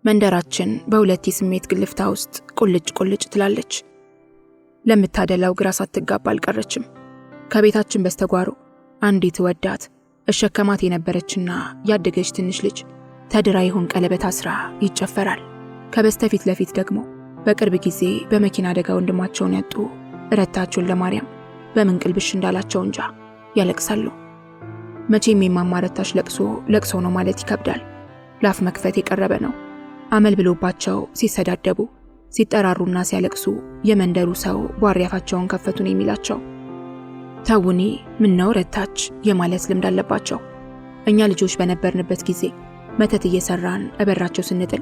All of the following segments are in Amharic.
መንደራችን በሁለት የስሜት ግልፍታ ውስጥ ቁልጭ ትላለች። ለምታደላው ግራ ሳትጋባ አልቀረችም። ከቤታችን በስተጓሮ አንዲት ወዳት እሸከማት የነበረችና ያደገች ትንሽ ልጅ ተድራ ይሁን ቀለበት አስራ ይጨፈራል። ከበስተፊት ለፊት ደግሞ በቅርብ ጊዜ በመኪና አደጋ ወንድማቸውን ያጡ ረታቸውን ለማርያም በምን ቅልብሽ እንዳላቸው እንጃ ያለቅሳሉ። መቼም የማማረታሽ ለቅሶ ነው ማለት ይከብዳል። ላፍ መክፈት የቀረበ ነው። አመል ብሎባቸው ሲሰዳደቡ ሲጠራሩና ሲያለቅሱ የመንደሩ ሰው ቧሪያፋቸውን ከፈቱን የሚላቸው ታውኒ ምነው ረታች የማለት ልምድ አለባቸው። እኛ ልጆች በነበርንበት ጊዜ መተት እየሰራን እበራቸው ስንጥል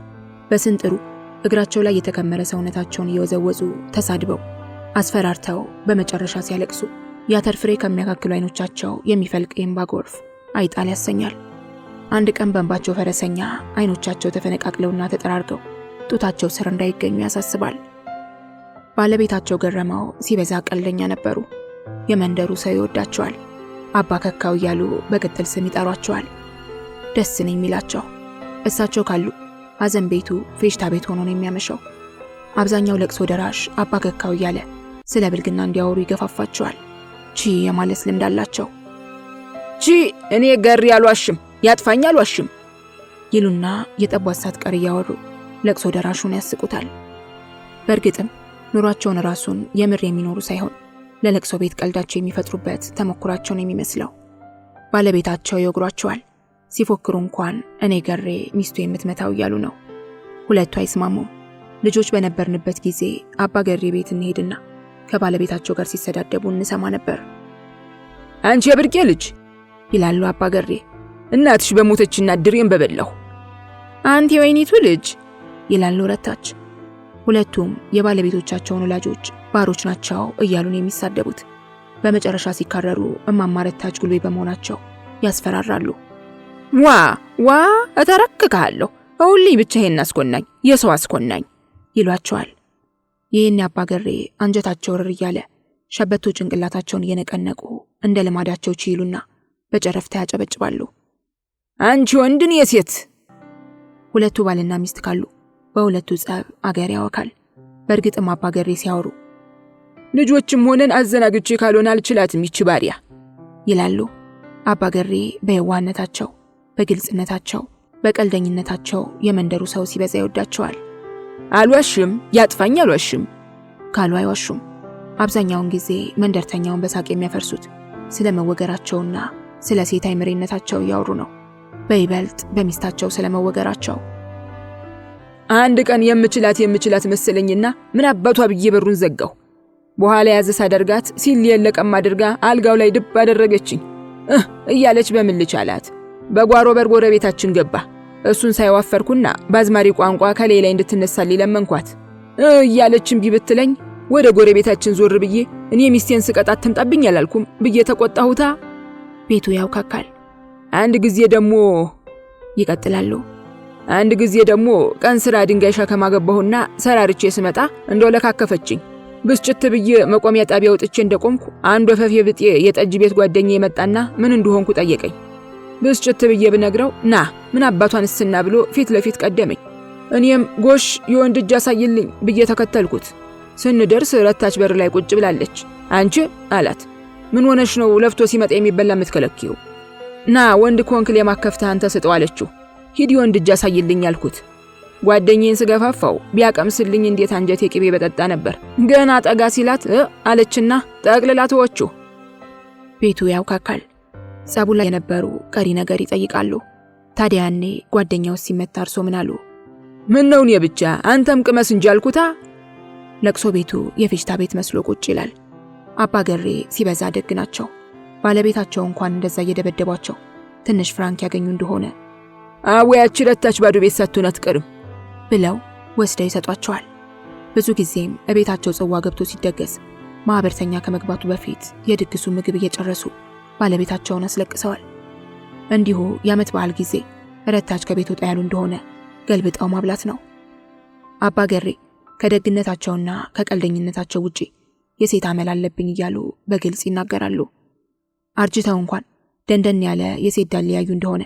በስንጥሩ እግራቸው ላይ የተከመረ ሰውነታቸውን እየወዘወዙ ተሳድበው አስፈራርተው በመጨረሻ ሲያለቅሱ ያተርፍሬ ከሚያካክሉ አይኖቻቸው የሚፈልቅ የእንባ ጎርፍ አይጣል ያሰኛል። አንድ ቀን በእንባቸው ፈረሰኛ አይኖቻቸው ተፈነቃቅለውና ተጠራርገው ጡታቸው ስር እንዳይገኙ ያሳስባል። ባለቤታቸው ገረመው ሲበዛ ቀልደኛ ነበሩ። የመንደሩ ሰው ይወዳቸዋል። አባ ከካው እያሉ በቅጥል ስም ይጠሯቸዋል። ደስ ነው የሚላቸው። እሳቸው ካሉ ሐዘን ቤቱ ፌሽታ ቤት ሆኖ ነው የሚያመሸው። አብዛኛው ለቅሶ ደራሽ አባ ከካው እያለ ስለ ብልግና እንዲያወሩ ይገፋፋቸዋል። ቺ የማለት ልምድ አላቸው። ቺ እኔ ገር ያልዋሽም ያጥፋኝ አልዋሽም ይሉና የጠቧት ሳትቀር እያወሩ ለቅሶ ደራሹን ያስቁታል። በእርግጥም ኑሯቸውን ራሱን የምር የሚኖሩ ሳይሆን ለለቅሶ ቤት ቀልዳቸው የሚፈጥሩበት ተሞክሯቸውን የሚመስለው። ባለቤታቸው ይወግሯቸዋል። ሲፎክሩ እንኳን እኔ ገሬ ሚስቱ የምትመታው እያሉ ነው። ሁለቱ አይስማሙም። ልጆች በነበርንበት ጊዜ አባ ገሬ ቤት እንሄድና ከባለቤታቸው ጋር ሲሰዳደቡ እንሰማ ነበር። አንቺ የብርቄ ልጅ ይላሉ አባ ገሬ፣ እናትሽ በሞተችና ድሬን በበላሁ። አንቲ ወይኒቱ ልጅ ይላሉ ረታች። ሁለቱም የባለቤቶቻቸውን ወላጆች ባሮች ናቸው እያሉን የሚሳደቡት በመጨረሻ ሲካረሩ እማማ ረታች ጉልቤ በመሆናቸው ያስፈራራሉ። ዋ እተረክካለሁ ሁሌ ብቻዬን አስኮናኝ የሰው አስኮናኝ ይሏቸዋል። ይህን አባ ገሬ አንጀታቸው ርር እያለ ሸበቶ ጭንቅላታቸውን እየነቀነቁ እንደ ልማዳቸው ችይሉና በጨረፍታ ያጨበጭባሉ። አንቺ ወንድን የሴት ሁለቱ ባልና ሚስት ካሉ በሁለቱ ጸብ አገር ያወካል። በእርግጥም አባ ገሬ ሲያወሩ ልጆችም ሆነን አዘናግቼ ካልሆነ አልችላትም ይች ባሪያ ይላሉ። አባ ገሬ በየዋህነታቸው፣ በግልጽነታቸው፣ በቀልደኝነታቸው የመንደሩ ሰው ሲበዛ ይወዳቸዋል። አልዋሽም ያጥፋኝ አልዋሽም ካሉ አይዋሹም። አብዛኛውን ጊዜ መንደርተኛውን በሳቅ የሚያፈርሱት ስለ መወገራቸውና ስለ ሴት አይምሬነታቸው እያወሩ ነው። በይበልጥ በሚስታቸው ስለ መወገራቸው። አንድ ቀን የምችላት መሰለኝና ምን አባቷ ብዬ በሩን ዘጋው። በኋላ ያዘ ሳደርጋት ሲል የለቀም አድርጋ አልጋው ላይ ድብ አደረገችኝ እያለች በምን ልቻላት በጓሮ በር ጎረቤታችን ገባ። እሱን ሳይዋፈርኩና ባዝማሪ ቋንቋ ከሌላ እንድትነሳልኝ ለመንኳት። እያለችም ቢብትለኝ ወደ ጎረቤታችን ዞር ብዬ እኔ ሚስቴን ስቀጣት ትምጣብኝ አላልኩም ብዬ ተቆጣሁታ። ቤቱ ያውካካል። አንድ ጊዜ ደግሞ ይቀጥላሉ። አንድ ጊዜ ደግሞ ቀን ስራ ድንጋይ ሸከማ ገባሁና ሰራርቼ ስመጣ እንደው ለካከፈችኝ። ብስጭት ብዬ መቆሚያ ጣቢያ ወጥቼ እንደቆምኩ አንድ ወፈፌ ብጤ የጠጅ ቤት ጓደኛዬ የመጣና ምን እንደሆንኩ ጠየቀኝ። ብስጭት ብዬ ብነግረው ና ምን አባቷንስና ብሎ ፊት ለፊት ቀደመኝ። እኔም ጎሽ የወንድ እጅ አሳይልኝ ብዬ ተከተልኩት። ስንደርስ ረታች በር ላይ ቁጭ ብላለች። አንቺ አላት፣ ምን ሆነሽ ነው ለፍቶ ሲመጣ የሚበላ የምትከለኪው? ና ወንድ ኮንክ ለማከፍተህ አንተ ስጠው አለችው። ሂድ የወንድ እጅ አሳይልኝ አልኩት። ጓደኛዬን ስገፋፋው ቢያቀምስልኝ እንዴት አንጀቴ ቅቤ በጠጣ ነበር። ገና ጠጋ ሲላት አለችና ጠቅልላ ተወችው። ቤቱ ያውካካል። ጸቡ ላይ የነበሩ ቀሪ ነገር ይጠይቃሉ። ታዲያ ያኔ ጓደኛው ሲመታ እርሶ ምን አሉ? ምን ነው እኔ ብቻ አንተም ቅመስ እንጂ አልኩታ። ለቅሶ ቤቱ የፌሽታ ቤት መስሎ ቁጭ ይላል። አባ ገሬ ሲበዛ ደግ ናቸው። ባለቤታቸው እንኳን እንደዛ እየደበደቧቸው ትንሽ ፍራንክ ያገኙ እንደሆነ አወያች ረታች ባዶ ቤት ሳትሆን አትቀርም ብለው ወስደው ይሰጧቸዋል። ብዙ ጊዜም እቤታቸው ጽዋ ገብቶ ሲደገስ ማህበርተኛ ከመግባቱ በፊት የድግሱ ምግብ እየጨረሱ ባለቤታቸውን አስለቅሰዋል። እንዲሁ የዓመት በዓል ጊዜ ረታች ከቤት ወጣ ያሉ እንደሆነ ገልብጠው ማብላት ነው። አባ ገሬ ከደግነታቸውና ከቀልደኝነታቸው ውጪ የሴት አመል አለብኝ እያሉ በግልጽ ይናገራሉ። አርጅተው እንኳን ደንደን ያለ የሴት ዳል ያዩ እንደሆነ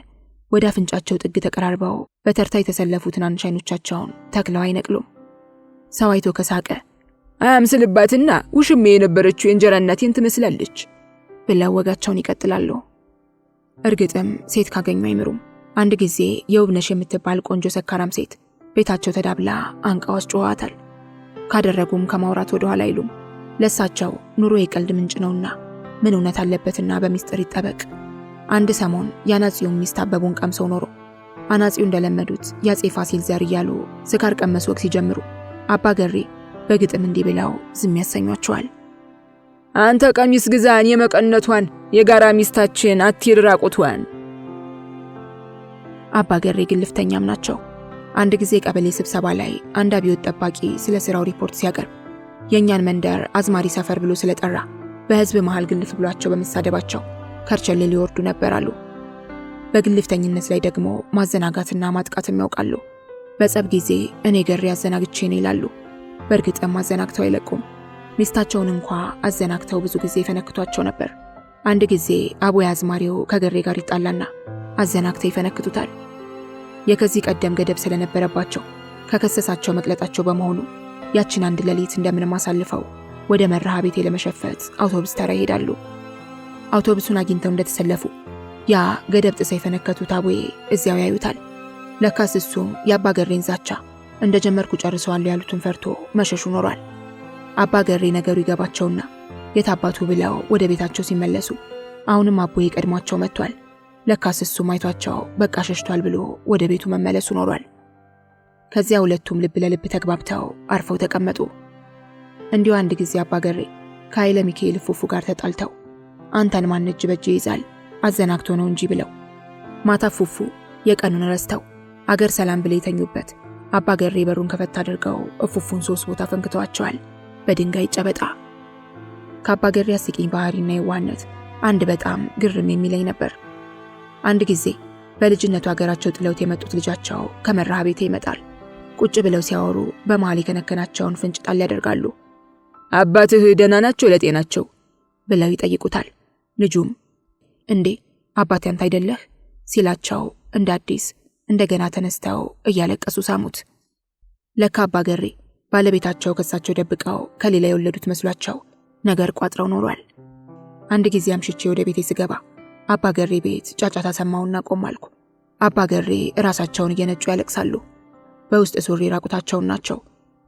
ወደ አፍንጫቸው ጥግ ተቀራርበው በተርታ የተሰለፉ ትናንሽ አይኖቻቸውን ተክለው አይነቅሉም። ሰው አይቶ ከሳቀ አያምስልባትና ውሽሜ የነበረችው የእንጀራ እናቴን ትመስላለች ብለው ወጋቸውን ይቀጥላሉ። እርግጥም ሴት ካገኙ አይምሩም። አንድ ጊዜ የውብነሽ የምትባል ቆንጆ ሰካራም ሴት ቤታቸው ተዳብላ አንቃው አስጮኋታል። ካደረጉም ከማውራት ወደ ኋላ አይሉም። ለሳቸው ኑሮ የቀልድ ምንጭ ነውና ምን እውነት አለበትና በሚስጥር ይጠበቅ። አንድ ሰሞን የአናጺውን ሚስት አበቡን ቀምሰው ኖሮ አናጺው እንደለመዱት የአፄ ፋሲል ዘር እያሉ ስካር ቀመስ ወግ ሲጀምሩ አባ ገሬ በግጥም እንዲህ ብለው ዝም ያሰኟቸዋል። አንተ ቀሚስ ግዛን የመቀነቷን የጋራ ሚስታችን አትሂድ ራቁቷን። አባ ገሬ ግልፍተኛም ናቸው። አንድ ጊዜ ቀበሌ ስብሰባ ላይ አንድ አብዮት ጠባቂ ስለ ስራው ሪፖርት ሲያቀርብ የእኛን መንደር አዝማሪ ሰፈር ብሎ ስለጠራ በህዝብ መሃል ግልፍ ብሏቸው በመሳደባቸው ከርቸሌ ሊወርዱ ነበር አሉ። በግልፍተኝነት ላይ ደግሞ ማዘናጋትና ማጥቃትም ያውቃሉ። በጸብ ጊዜ እኔ ገሬ አዘናግቼ ነው ይላሉ። በእርግጥም አዘናግተው አይለቁም። ሚስታቸውን እንኳ አዘናግተው ብዙ ጊዜ ይፈነክቷቸው ነበር። አንድ ጊዜ አቦይ አዝማሪው ከገሬ ጋር ይጣላና አዘናግተው ይፈነክቱታል። የከዚህ ቀደም ገደብ ስለነበረባቸው ከከሰሳቸው መቅለጣቸው በመሆኑ ያችን አንድ ሌሊት እንደምንም አሳልፈው ወደ መርሃ ቤቴ ለመሸፈት አውቶቡስ ተራ ይሄዳሉ። አውቶቡሱን አግኝተው እንደተሰለፉ ያ ገደብ ጥሰው የፈነከቱት አቦዬ እዚያው ያዩታል። ለካስ እሱም የአባ ገሬን ዛቻ እንደጀመርኩ ጨርሰዋል ያሉትን ፈርቶ መሸሹ ኖሯል። አባ ገሬ ነገሩ ይገባቸውና የታባቱ ብለው ወደ ቤታቸው ሲመለሱ አሁንም አቦዬ ቀድሟቸው መጥቷል። ለካስ እሱም አይቷቸው በቃ ሸሽቷል ብሎ ወደ ቤቱ መመለሱ ኖሯል። ከዚያ ሁለቱም ልብ ለልብ ተግባብተው አርፈው ተቀመጡ። እንዲሁ አንድ ጊዜ አባ ገሬ ከኃይለ ሚካኤል ፉፉ ጋር ተጣልተው አንተን ማን እጅ በእጅ ይዛል አዘናግቶ ነው እንጂ ብለው ማታ ፉፉ የቀኑን ረስተው አገር ሰላም ብለው የተኙበት አባ ገሬ በሩን ከፈት አድርገው ፉፉን 3 ቦታ ፈንክተዋቸዋል በድንጋይ ጨበጣ። ከአባ ገሬ አስቂኝ ባህሪና የዋህነት አንድ በጣም ግርም የሚለኝ ነበር። አንድ ጊዜ በልጅነቱ ሀገራቸው ጥለውት የመጡት ልጃቸው ከመርሃ ቤቴ ይመጣል። ቁጭ ብለው ሲያወሩ በመሃል የከነከናቸውን ፍንጭ ጣል ያደርጋሉ። አባትህ ደህና ናቸው ለጤናቸው ብለው ይጠይቁታል። ልጁም እንዴ አባቴ አንተ አይደለህ ሲላቸው እንደ አዲስ እንደገና ተነስተው እያለቀሱ ሳሙት። ለካ አባ ገሬ ባለቤታቸው ከሳቸው ደብቀው ከሌላ የወለዱት መስሏቸው ነገር ቋጥረው ኖሯል። አንድ ጊዜ አምሽቼ ወደ ቤቴ ስገባ አባ ገሬ ቤት ጫጫታ ሰማውና ቆም አልኩ። አባ ገሬ ራሳቸውን እየነጩ ያለቅሳሉ። በውስጥ ሱሪ ራቁታቸውን ናቸው።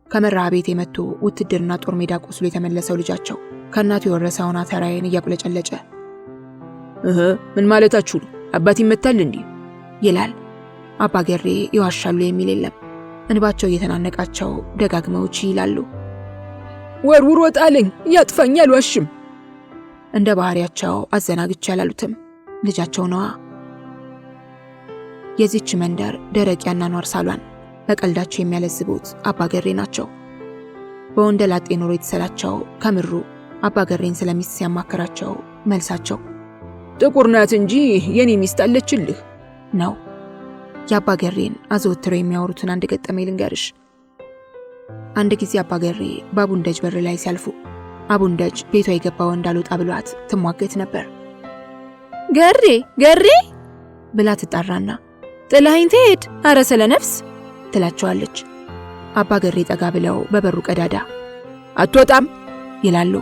ከመርሃ ቤት የመጡ ውትድርና ጦር ሜዳ ቆስሎ የተመለሰው ልጃቸው ከእናቱ የወረሰውን አተራዬን እያቁለጨለጨ ምን ማለታችሁ ነው? አባት ይመታል እንዴ? ይላል። አባ ገሬ ይዋሻሉ የሚል የለም። እንባቸው እየተናነቃቸው ደጋግመው ይላሉ። ወርውሮ ጣለኝ ያጥፋኝ አልዋሽም። እንደ ባህሪያቸው አዘናግቼ ያላሉትም ልጃቸው ነዋ። የዚች መንደር ደረቅ ያኗኗር ሳሏን በቀልዳቸው የሚያለዝቡት አባ ገሬ ናቸው። በወንደላጤ ኑሮ የተሰላቸው ከምሩ አባ ገሬን ስለሚስት ሲያማከራቸው መልሳቸው ጥቁር ናት እንጂ የኔ ሚስት አለችልህ ነው። የአባ ገሬን አዘወትረው የሚያወሩትን አንድ ገጠመኝ ልንገርሽ። አንድ ጊዜ አባ ገሬ በአቡንደጅ በር ላይ ሲያልፉ አቡንደጅ ቤቷ የገባው እንዳልወጣ ብሏት ትሟገት ነበር። ገሬ ገሬ ብላ ትጣራና ጥላኸኝ ትሄድ አረ ስለ ነፍስ ትላቸዋለች። አባ ገሬ ጠጋ ብለው በበሩ ቀዳዳ አትወጣም ይላሉ።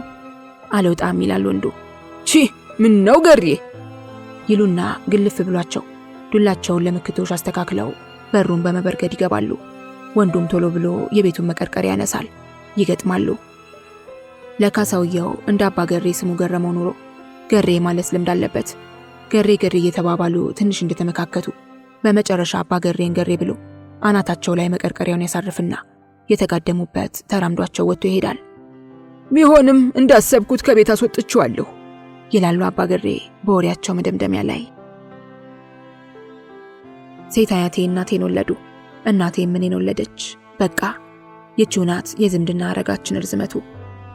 አልወጣም ይላል ወንዱ። ቺ ምን ነው ገሬ ይሉና ግልፍ ብሏቸው ዱላቸውን ለምክቶሽ አስተካክለው በሩን በመበርገድ ይገባሉ። ወንዱም ቶሎ ብሎ የቤቱን መቀርቀሪያ ያነሳል። ይገጥማሉ። ለካ ሰውየው እንደ አባ ገሬ ስሙ ገረመው ኑሮ ገሬ ማለት ልምድ አለበት። ገሬ ገሬ እየተባባሉ ትንሽ እንደተመካከቱ በመጨረሻ አባ ገሬን ገሬ ብሎ አናታቸው ላይ መቀርቀሪያውን ያሳርፍና የተጋደሙበት ተራምዷቸው ወጥቶ ይሄዳል። ቢሆንም እንዳሰብኩት ከቤት አስወጥቼዋለሁ ይላሉ አባ ገሬ በወሬያቸው መደምደሚያ ላይ። ሴት አያቴ እናቴን ወለዱ፣ እናቴ ምኔን ወለደች። በቃ ይህችው ናት የዝምድና አረጋችን ርዝመቱ።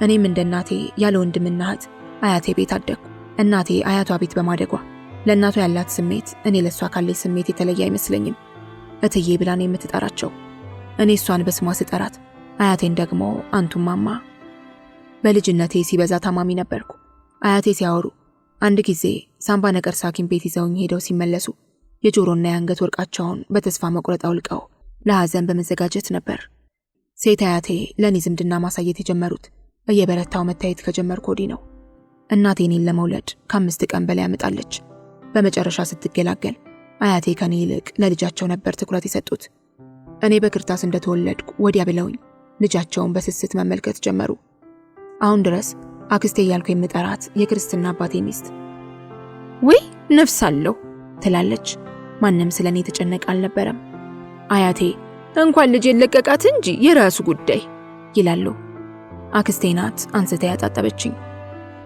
እኔም እንደ እናቴ ያለ ወንድምና እህት አያቴ ቤት አደግኩ። እናቴ አያቷ ቤት በማደጓ ለእናቷ ያላት ስሜት እኔ ለሷ ካለኝ ስሜት የተለየ አይመስለኝም። እትዬ ብላን የምትጠራቸው እኔ እሷን በስሟ ስጠራት አያቴን ደግሞ አንቱማማ። በልጅነቴ ሲበዛ ታማሚ ነበርኩ። አያቴ ሲያወሩ አንድ ጊዜ ሳምባ ነቀርሳ ሐኪም ቤት ይዘውኝ ሄደው ሲመለሱ የጆሮና የአንገት ወርቃቸውን በተስፋ መቁረጥ አውልቀው ለሐዘን በመዘጋጀት ነበር። ሴት አያቴ ለእኔ ዝምድና ማሳየት የጀመሩት እየበረታው መታየት ከጀመርኩ ወዲህ ነው። እናቴ እኔን ለመውለድ ከ5 ቀን በላይ አመጣለች። በመጨረሻ ስትገላገል አያቴ ከኔ ይልቅ ለልጃቸው ነበር ትኩረት የሰጡት። እኔ በክርታስ እንደተወለድኩ ወዲያ ብለውኝ ልጃቸውን በስስት መመልከት ጀመሩ። አሁን ድረስ አክስቴ እያልኩ የምጠራት የክርስትና አባቴ ሚስት ውይ ነፍስ አለው ትላለች። ማንም ስለኔ የተጨነቀ አልነበረም። አያቴ እንኳን ልጅ የለቀቃት እንጂ የራሱ ጉዳይ ይላሉ። አክስቴ ናት አንስታ ያጣጠበችኝ።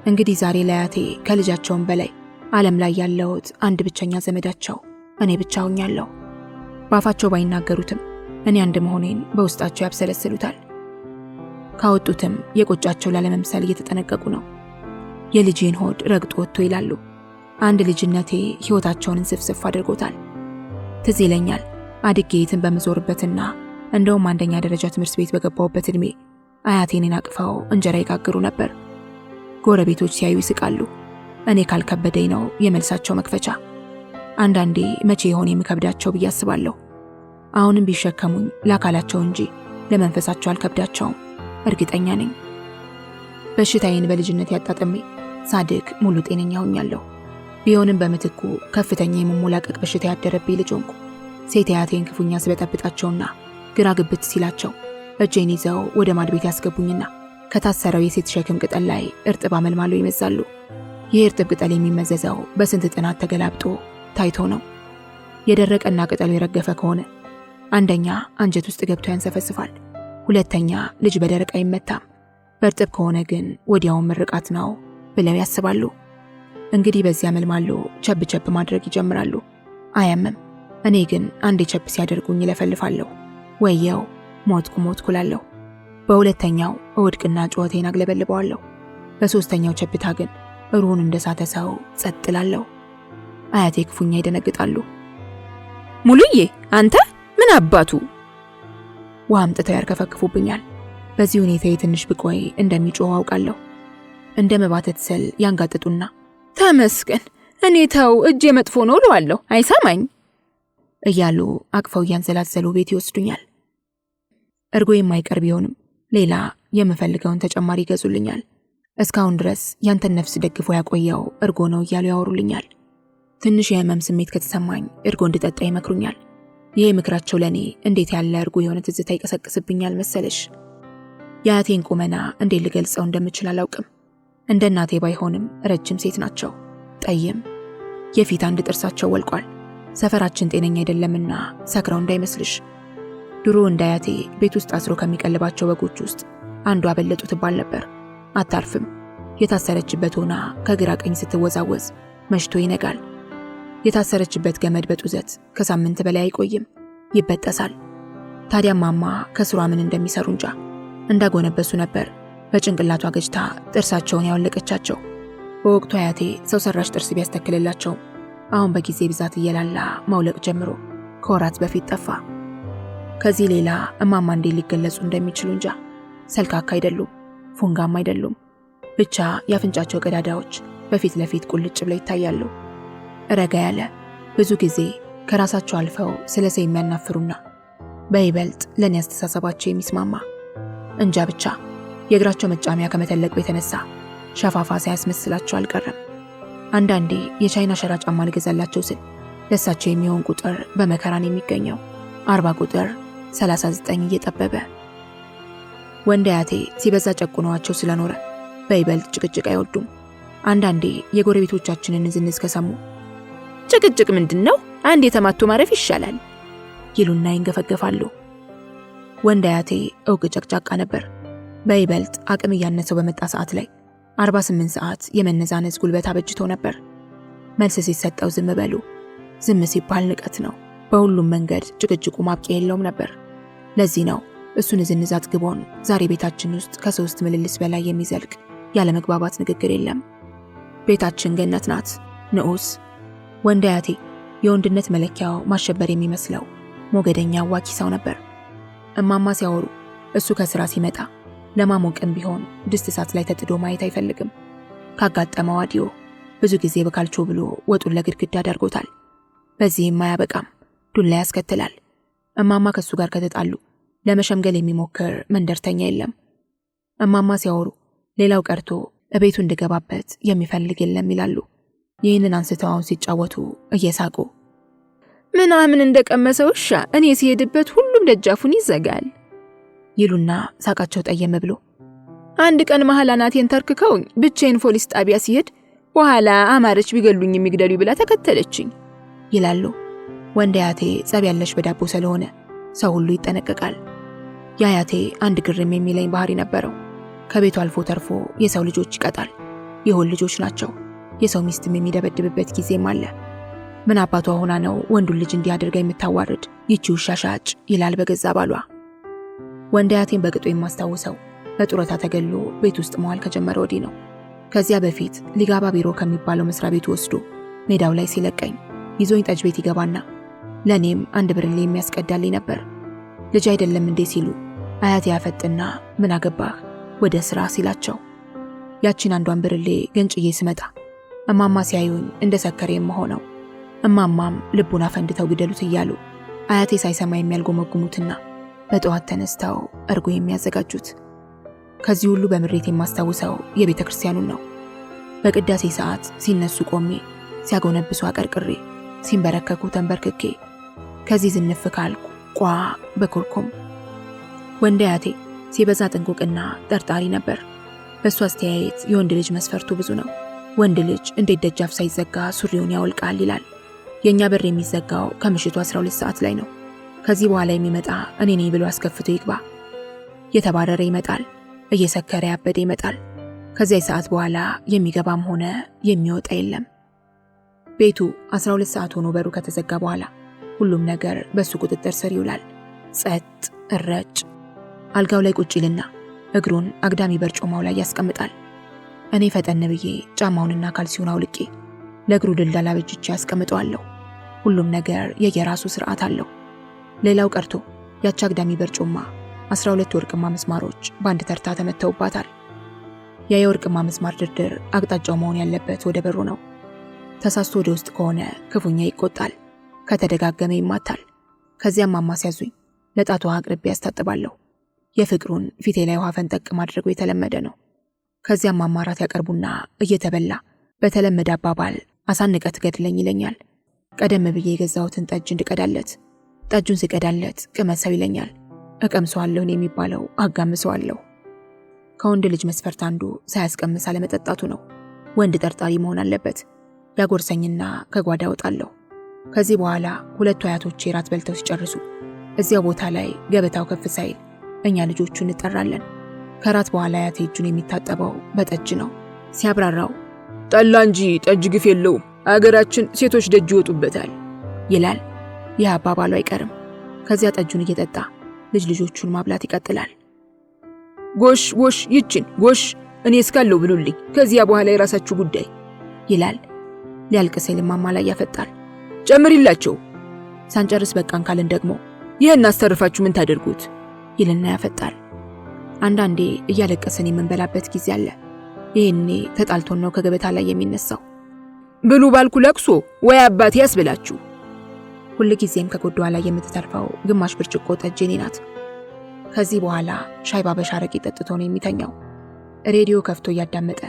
እንግዲህ ዛሬ ለአያቴ ከልጃቸውም በላይ ዓለም ላይ ያለሁት አንድ ብቸኛ ዘመዳቸው እኔ ብቻ ሆኛለሁ። ባፋቸው ባይናገሩትም እኔ አንድ መሆኔን በውስጣቸው ያብሰለስሉታል። ካወጡትም የቆጫቸው ላለመምሰል እየተጠነቀቁ ነው። የልጄን ሆድ ረግጦ ወጥቶ ይላሉ። አንድ ልጅነቴ ሕይወታቸውን ስፍስፍ አድርጎታል። ትዝ ይለኛል አድጌ የትን በምዞርበትና እንደውም አንደኛ ደረጃ ትምህርት ቤት በገባሁበት ዕድሜ አያቴን አቅፈው እንጀራ ይጋግሩ ነበር። ጎረቤቶች ሲያዩ ይስቃሉ። እኔ ካልከበደኝ ነው የመልሳቸው መክፈቻ። አንዳንዴ መቼ ይሆን የምከብዳቸው ብዬ አስባለሁ። አሁንም ቢሸከሙኝ ለአካላቸው እንጂ ለመንፈሳቸው አልከብዳቸውም፣ እርግጠኛ ነኝ። በሽታዬን በልጅነት ያጣጥሜ ሳድግ ሙሉ ጤነኛ ሆኛለሁ። ቢሆንም በምትኩ ከፍተኛ የመሞላቀቅ በሽታ ያደረብኝ ልጅ ሆንኩ። ሴት አያቴን ክፉኛ ስበጠብጣቸውና ግራ ግብት ሲላቸው እጄን ይዘው ወደ ማድ ቤት ያስገቡኝና ከታሰረው የሴት ሸክም ቅጠል ላይ እርጥብ አመልማሎ ይመዛሉ። ይህ እርጥብ ቅጠል የሚመዘዘው በስንት ጥናት ተገላብጦ ታይቶ ነው። የደረቀና ቅጠሉ የረገፈ ከሆነ አንደኛ አንጀት ውስጥ ገብቶ ያንሰፈስፋል፣ ሁለተኛ ልጅ በደረቅ አይመታም፣ በእርጥብ ከሆነ ግን ወዲያውን ምርቃት ነው ብለው ያስባሉ። እንግዲህ በዚያ አመልማሎ ቸብ ቸብ ማድረግ ይጀምራሉ። አያምም። እኔ ግን አንዴ ቸብ ሲያደርጉኝ ይለፈልፋለሁ። ወየው ሞትኩ እላለሁ። በሁለተኛው እወድቅና ጩኸቴን አግለበልበዋለሁ። በሶስተኛው ቸብታ ግን ሩሁን እንደሳተ ሰው ጸጥ እላለሁ። አያቴ ክፉኛ ይደነግጣሉ። ሙሉዬ አንተ ምን አባቱ? ውሃ አምጥተው ያርከፈክፉብኛል። በዚህ ሁኔታዬ ትንሽ ብቆይ እንደሚጮህ አውቃለሁ። እንደ መባተት ስል ያንጋጥጡና ተመስገን እኔ ተው እጄ መጥፎ ነው እለዋለሁ አይሰማኝ እያሉ አቅፈው እያንዘላዘሉ ቤት ይወስዱኛል። እርጎ የማይቀር ቢሆንም ሌላ የምፈልገውን ተጨማሪ ይገዙልኛል። እስካሁን ድረስ ያንተን ነፍስ ደግፎ ያቆየው እርጎ ነው እያሉ ያወሩልኛል። ትንሽ የህመም ስሜት ከተሰማኝ እርጎ እንድጠጣ ይመክሩኛል። ይሄ ምክራቸው ለኔ እንዴት ያለ እርጎ የሆነ ትዝታ ይቀሰቅስብኛል መሰለሽ። የአያቴን ቁመና እንዴት ልገልጸው እንደምችል አላውቅም። እንደ እናቴ ባይሆንም ረጅም ሴት ናቸው። ጠይም፣ የፊት አንድ ጥርሳቸው ወልቋል። ሰፈራችን ጤነኛ አይደለምና ሰክረው እንዳይመስልሽ። ድሮ እንደ አያቴ ቤት ውስጥ አስሮ ከሚቀልባቸው በጎች ውስጥ አንዷ በለጡ ትባል ነበር። አታርፍም። የታሰረችበት ሆና ከግራ ቀኝ ስትወዛወዝ መሽቶ ይነጋል። የታሰረችበት ገመድ በጡዘት ከሳምንት በላይ አይቆይም፣ ይበጠሳል። ታዲያ ማማ ከስሯ ምን እንደሚሰሩ እንጃ እንዳጎነበሱ ነበር በጭንቅላቷ ገጅታ ጥርሳቸውን ያወለቀቻቸው። በወቅቱ አያቴ ሰው ሰራሽ ጥርስ ቢያስተክልላቸው አሁን በጊዜ ብዛት እየላላ ማውለቅ ጀምሮ ከወራት በፊት ጠፋ። ከዚህ ሌላ እማማ እንዴት ሊገለጹ እንደሚችሉ እንጃ። ሰልካካ አይደሉም፣ ፉንጋም አይደሉም። ብቻ ያፍንጫቸው ቀዳዳዎች በፊት ለፊት ቁልጭ ብለው ይታያሉ። ረጋ ያለ ብዙ ጊዜ ከራሳቸው አልፈው ስለ ሰው የሚያናፍሩና በይበልጥ ለኔ አስተሳሰባቸው የሚስማማ እንጃ። ብቻ የእግራቸው መጫሚያ ከመተለቁ የተነሳ ሸፋፋ ሳያስመስላቸው አልቀረም። አንዳንዴ የቻይና ሸራ ጫማ ልገዛላቸው ስል ለሳቸው የሚሆን ቁጥር በመከራን የሚገኘው 40 ቁጥር 39 እየጠበበ። ወንድ አያቴ ሲበዛ ጨቁነዋቸው ስለኖረ በይበልጥ ጭቅጭቅ አይወዱም። አንዳንዴ የጎረቤቶቻችንን ንዝንዝ ከሰሙ ጭቅጭቅ ምንድነው? አንድ የተማቶ ማረፍ ይሻላል ይሉና ይንገፈገፋሉ። ወንድ አያቴ እውቅ ጨቅጫቃ ነበር። በይበልጥ አቅም እያነሰው በመጣ ሰዓት ላይ 48 ሰዓት የመነዛነዝ ጉልበት አበጅቶ ነበር። መልስ ሲሰጠው ዝም በሉ። ዝም ሲባል ንቀት ነው። በሁሉም መንገድ ጭቅጭቁ ማብቂያ የለውም ነበር። ለዚህ ነው እሱ ንዝንዝ አጥግቦን ዛሬ ቤታችን ውስጥ ከ3 ምልልስ በላይ የሚዘልቅ ያለ መግባባት ንግግር የለም። ቤታችን ገነት ናት፣ ንዑስ። ወንድ አያቴ የወንድነት መለኪያው ማሸበር የሚመስለው ሞገደኛ ዋኪ ሰው ነበር። እማማ ሲያወሩ እሱ ከስራ ሲመጣ ለማሞቅም ቢሆን ድስት እሳት ላይ ተጥዶ ማየት አይፈልግም። ካጋጠመው አዲዮ ብዙ ጊዜ በካልቾ ብሎ ወጡን ለግድግዳ አዳርጎታል። በዚህም አያበቃም፣ ዱላ ያስከትላል። እማማ ከሱ ጋር ከተጣሉ ለመሸምገል የሚሞክር መንደርተኛ የለም። እማማ ሲያወሩ ሌላው ቀርቶ እቤቱ እንድገባበት የሚፈልግ የለም ይላሉ። ይህንን አንስተው አሁን ሲጫወቱ እየሳቁ ምናምን እንደቀመሰው ውሻ እኔ ሲሄድበት ሁሉም ደጃፉን ይዘጋል ይሉና ሳቃቸው ጠየም ብሎ አንድ ቀን መሀል አናቴን ተርክከውኝ ብቻዬን ፖሊስ ጣቢያ ሲሄድ በኋላ አማረች ቢገሉኝ የሚግደሉ ብላ ተከተለችኝ ይላሉ። ወንድ አያቴ ጸብ ያለሽ በዳቦ ስለሆነ ሰው ሁሉ ይጠነቀቃል። የአያቴ አንድ ግርም የሚለኝ ባህሪ ነበረው። ከቤቱ አልፎ ተርፎ የሰው ልጆች ይቀጣል። የሆን ልጆች ናቸው። የሰው ሚስትም የሚደበድብበት ጊዜም አለ። ምን አባቷ ሆና ነው ወንዱን ልጅ እንዲያደርጋ የምታዋርድ ይቺ ውሻ ሻጭ ይላል በገዛ ባሏ። ወንድ አያቴን በቅጡ የማስታውሰው በጡረታ ተገሎ ቤት ውስጥ መዋል ከጀመረ ወዲህ ነው። ከዚያ በፊት ሊጋባ ቢሮ ከሚባለው መስሪያ ቤቱ ወስዶ ሜዳው ላይ ሲለቀኝ ይዞኝ ጠጅ ቤት ይገባና ለኔም አንድ ብርሌ የሚያስቀዳልኝ ነበር። ልጅ አይደለም እንዴ ሲሉ አያቴ ያፈጥና ምን አገባህ ወደ ስራ ሲላቸው ያቺን አንዷን ብርሌ ገንጭዬ ስመጣ እማማ ሲያዩኝ እንደ ሰከረ የምሆነው እማማም ልቡን አፈንድተው ግደሉት እያሉ አያቴ ሳይሰማ የሚያልጎመጉሙትና በጠዋት ተነስተው እርጎ የሚያዘጋጁት። ከዚህ ሁሉ በምሬት የማስታውሰው የቤተ ክርስቲያኑን ነው። በቅዳሴ ሰዓት ሲነሱ ቆሜ፣ ሲያጎነብሱ አቀርቅሬ፣ ሲንበረከኩ ተንበርክኬ፣ ከዚህ ዝንፍ ካልኩ ቋ በኩርኩም። ወንድ አያቴ ሲበዛ ጥንቁቅና ጠርጣሪ ነበር። በሱ አስተያየት የወንድ ልጅ መስፈርቱ ብዙ ነው። ወንድ ልጅ እንዴት ደጃፍ ሳይዘጋ ሱሪውን ያወልቃል ይላል። የኛ በር የሚዘጋው ከምሽቱ 12 ሰዓት ላይ ነው። ከዚህ በኋላ የሚመጣ እኔ ነኝ ብሎ አስከፍቶ ይግባ። የተባረረ ይመጣል፣ እየሰከረ ያበደ ይመጣል። ከዚያ ሰዓት በኋላ የሚገባም ሆነ የሚወጣ የለም። ቤቱ 12 ሰዓት ሆኖ በሩ ከተዘጋ በኋላ ሁሉም ነገር በሱ ቁጥጥር ስር ይውላል። ጸጥ እረጭ። አልጋው ላይ ቁጭ ይልና እግሩን አግዳሚ በርጮማው ላይ ያስቀምጣል። እኔ ፈጠን ብዬ ጫማውንና ካልሲውን አውልቄ ለእግሩ ድልዳላ በጅቼ ያስቀምጠዋለሁ። ሁሉም ነገር የየራሱ ስርዓት አለው። ሌላው ቀርቶ ያች አግዳሚ በርጮማ 12 ወርቅማ ምስማሮች በአንድ ተርታ ተመተውባታል። ያ የወርቅማ ምስማር ድርድር አቅጣጫው መሆን ያለበት ወደ በሩ ነው። ተሳስቶ ወደ ውስጥ ከሆነ ክፉኛ ይቆጣል፣ ከተደጋገመ ይማታል። ከዚያም ማማ ሲያዙኝ ለጣቷ አቅርቤ ያስታጥባለሁ። የፍቅሩን ፊቴ ላይ ውሃ ፈንጠቅ ማድረጉ የተለመደ ነው። ከዚያም ማማራት ያቀርቡና እየተበላ በተለመደ አባባል አሳንቀት ገድለኝ ይለኛል። ቀደም ብዬ የገዛሁትን ጠጅ እንድቀዳለት፣ ጠጁን ስቀዳለት ቅመሰው ይለኛል። እቀምሰዋለሁን የሚባለው አጋምሰዋለሁ። ከወንድ ልጅ መስፈርት አንዱ ሳያስቀምስ አለመጠጣቱ ነው። ወንድ ጠርጣሪ መሆን አለበት። ያጎርሰኝና ከጓዳ እወጣለሁ። ከዚህ በኋላ ሁለቱ አያቶቼ ራት በልተው ሲጨርሱ እዚያው ቦታ ላይ ገበታው ከፍ ሳይል እኛ ልጆቹ እንጠራለን። ከራት በኋላ አያቴ እጁን የሚታጠበው በጠጅ ነው። ሲያብራራው ጠላ እንጂ ጠጅ ግፍ የለውም፣ አገራችን ሴቶች ደጅ ይወጡበታል ይላል። ይህ አባባሉ አይቀርም። ከዚያ ጠጁን እየጠጣ ልጆቹን ማብላት ይቀጥላል። ጎሽ ጎሽ ይችን ጎሽ እኔ እስካለው ብሉልኝ፣ ከዚያ በኋላ የራሳችሁ ጉዳይ ይላል። ሊያልቅ ሲል እማማ ላይ ያፈጣል። ጨምሪላቸው። ሳንጨርስ በቃን ካልን ደግሞ ይህን አስተርፋችሁ ምን ታደርጉት ይልና ያፈጣል። አንዳንዴ እያለቀሰን የምንበላበት ጊዜ አለ። ይህኔ ተጣልቶን ነው ከገበታ ላይ የሚነሳው። ብሉ ባልኩ ለቅሶ ወይ አባቴ ያስብላችሁ። ሁል ጊዜም ከጎዳዋ ላይ የምትተርፈው ግማሽ ብርጭቆ ጠጅ የኔ ናት። ከዚህ በኋላ ሻይ ባበሻ አረቄ ጠጥቶ ነው የሚተኛው። ሬዲዮ ከፍቶ እያዳመጠ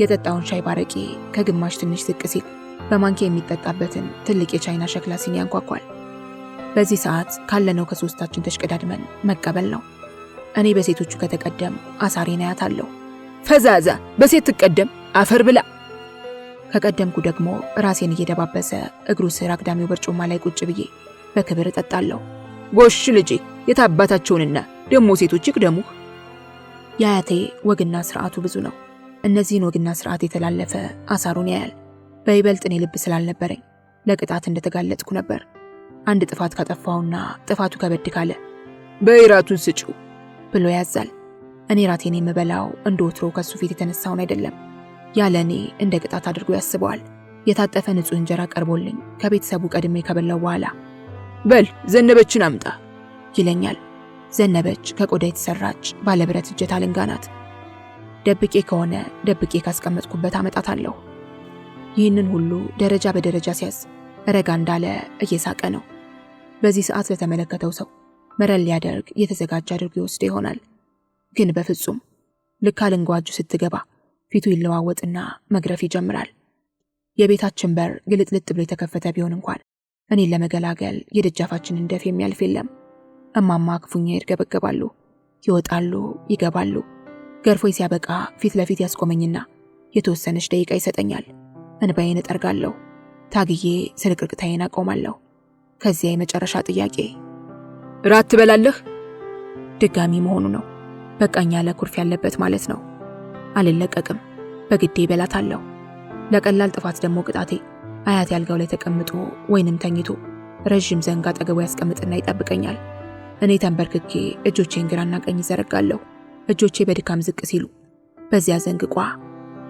የጠጣውን ሻይ ባረቄ ከግማሽ ትንሽ ዝቅ ሲል በማንኪያ የሚጠጣበትን ትልቅ የቻይና ሸክላ ሲኒ ያንኳኳል። በዚህ ሰዓት ካለነው ከሶስታችን ተሽቀዳድመን መቀበል ነው። እኔ በሴቶቹ ከተቀደም አሳሬን አያታለሁ። ፈዛዛ በሴት ትቀደም አፈር ብላ። ከቀደምኩ ደግሞ ራሴን እየደባበሰ እግሩ ስር አግዳሚው በርጮማ ላይ ቁጭ ብዬ በክብር እጠጣለሁ። ጎሽ ልጄ የታባታቸውንና ደሞ ሴቶች ይቅደሙህ። የአያቴ ወግና ስርዓቱ ብዙ ነው። እነዚህን ወግና ስርዓት የተላለፈ አሳሩን ያያል። በይበልጥ እኔ ልብ ስላልነበረኝ ለቅጣት እንደተጋለጥኩ ነበር። አንድ ጥፋት ካጠፋውና ጥፋቱ ከበድ ካለ በይራቱን ስጪው ብሎ ያዛል። እኔ ራቴን የምበላው እንደ ወትሮ ከሱ ፊት የተነሳውን አይደለም። ያለ እኔ እንደ ቅጣት አድርጎ ያስበዋል። የታጠፈ ንጹህ እንጀራ ቀርቦልኝ ከቤተሰቡ ቀድሜ ከበላው በኋላ በል ዘነበችን አምጣ ይለኛል። ዘነበች ከቆዳ የተሰራች ባለብረት እጀታ አለንጋ ናት። ደብቄ ከሆነ ደብቄ ካስቀመጥኩበት አመጣታለሁ። ይህንን ሁሉ ደረጃ በደረጃ ሲያዝ ረጋ እንዳለ እየሳቀ ነው። በዚህ ሰዓት ለተመለከተው ሰው መረል ሊያደርግ የተዘጋጀ አድርጎ ይወስደ ይሆናል። ግን በፍጹም ልክ አልንጓጁ ስትገባ ፊቱ ይለዋወጥና መግረፍ ይጀምራል። የቤታችን በር ግልጥልጥ ብሎ የተከፈተ ቢሆን እንኳን እኔን ለመገላገል የደጃፋችንን ደፍ የሚያልፍ የለም። እማማ ክፉኛ ይርገበገባሉ፣ ይወጣሉ፣ ይገባሉ። ገርፎይ ሲያበቃ ፊት ለፊት ያስቆመኝና የተወሰነች ደቂቃ ይሰጠኛል። እንባዬን እጠርጋለሁ። ታግዬ ስልቅርቅታዬን አቆማለሁ። ከዚያ የመጨረሻ ጥያቄ ራት ትበላለህ? ድጋሚ መሆኑ ነው። በቃኝ ያለ ኩርፍ ያለበት ማለት ነው። አልለቀቅም። በግዴ ይበላታለሁ። ለቀላል ጥፋት ደግሞ ቅጣቴ አያቴ አልጋው ላይ ተቀምጦ ወይንም ተኝቶ ረዥም ዘንግ አጠገቡ ያስቀምጥና ይጠብቀኛል። እኔ ተንበርክኬ እጆቼን ግራና ቀኝ ዘረጋለሁ። እጆቼ በድካም ዝቅ ሲሉ በዚያ ዘንግ ቋ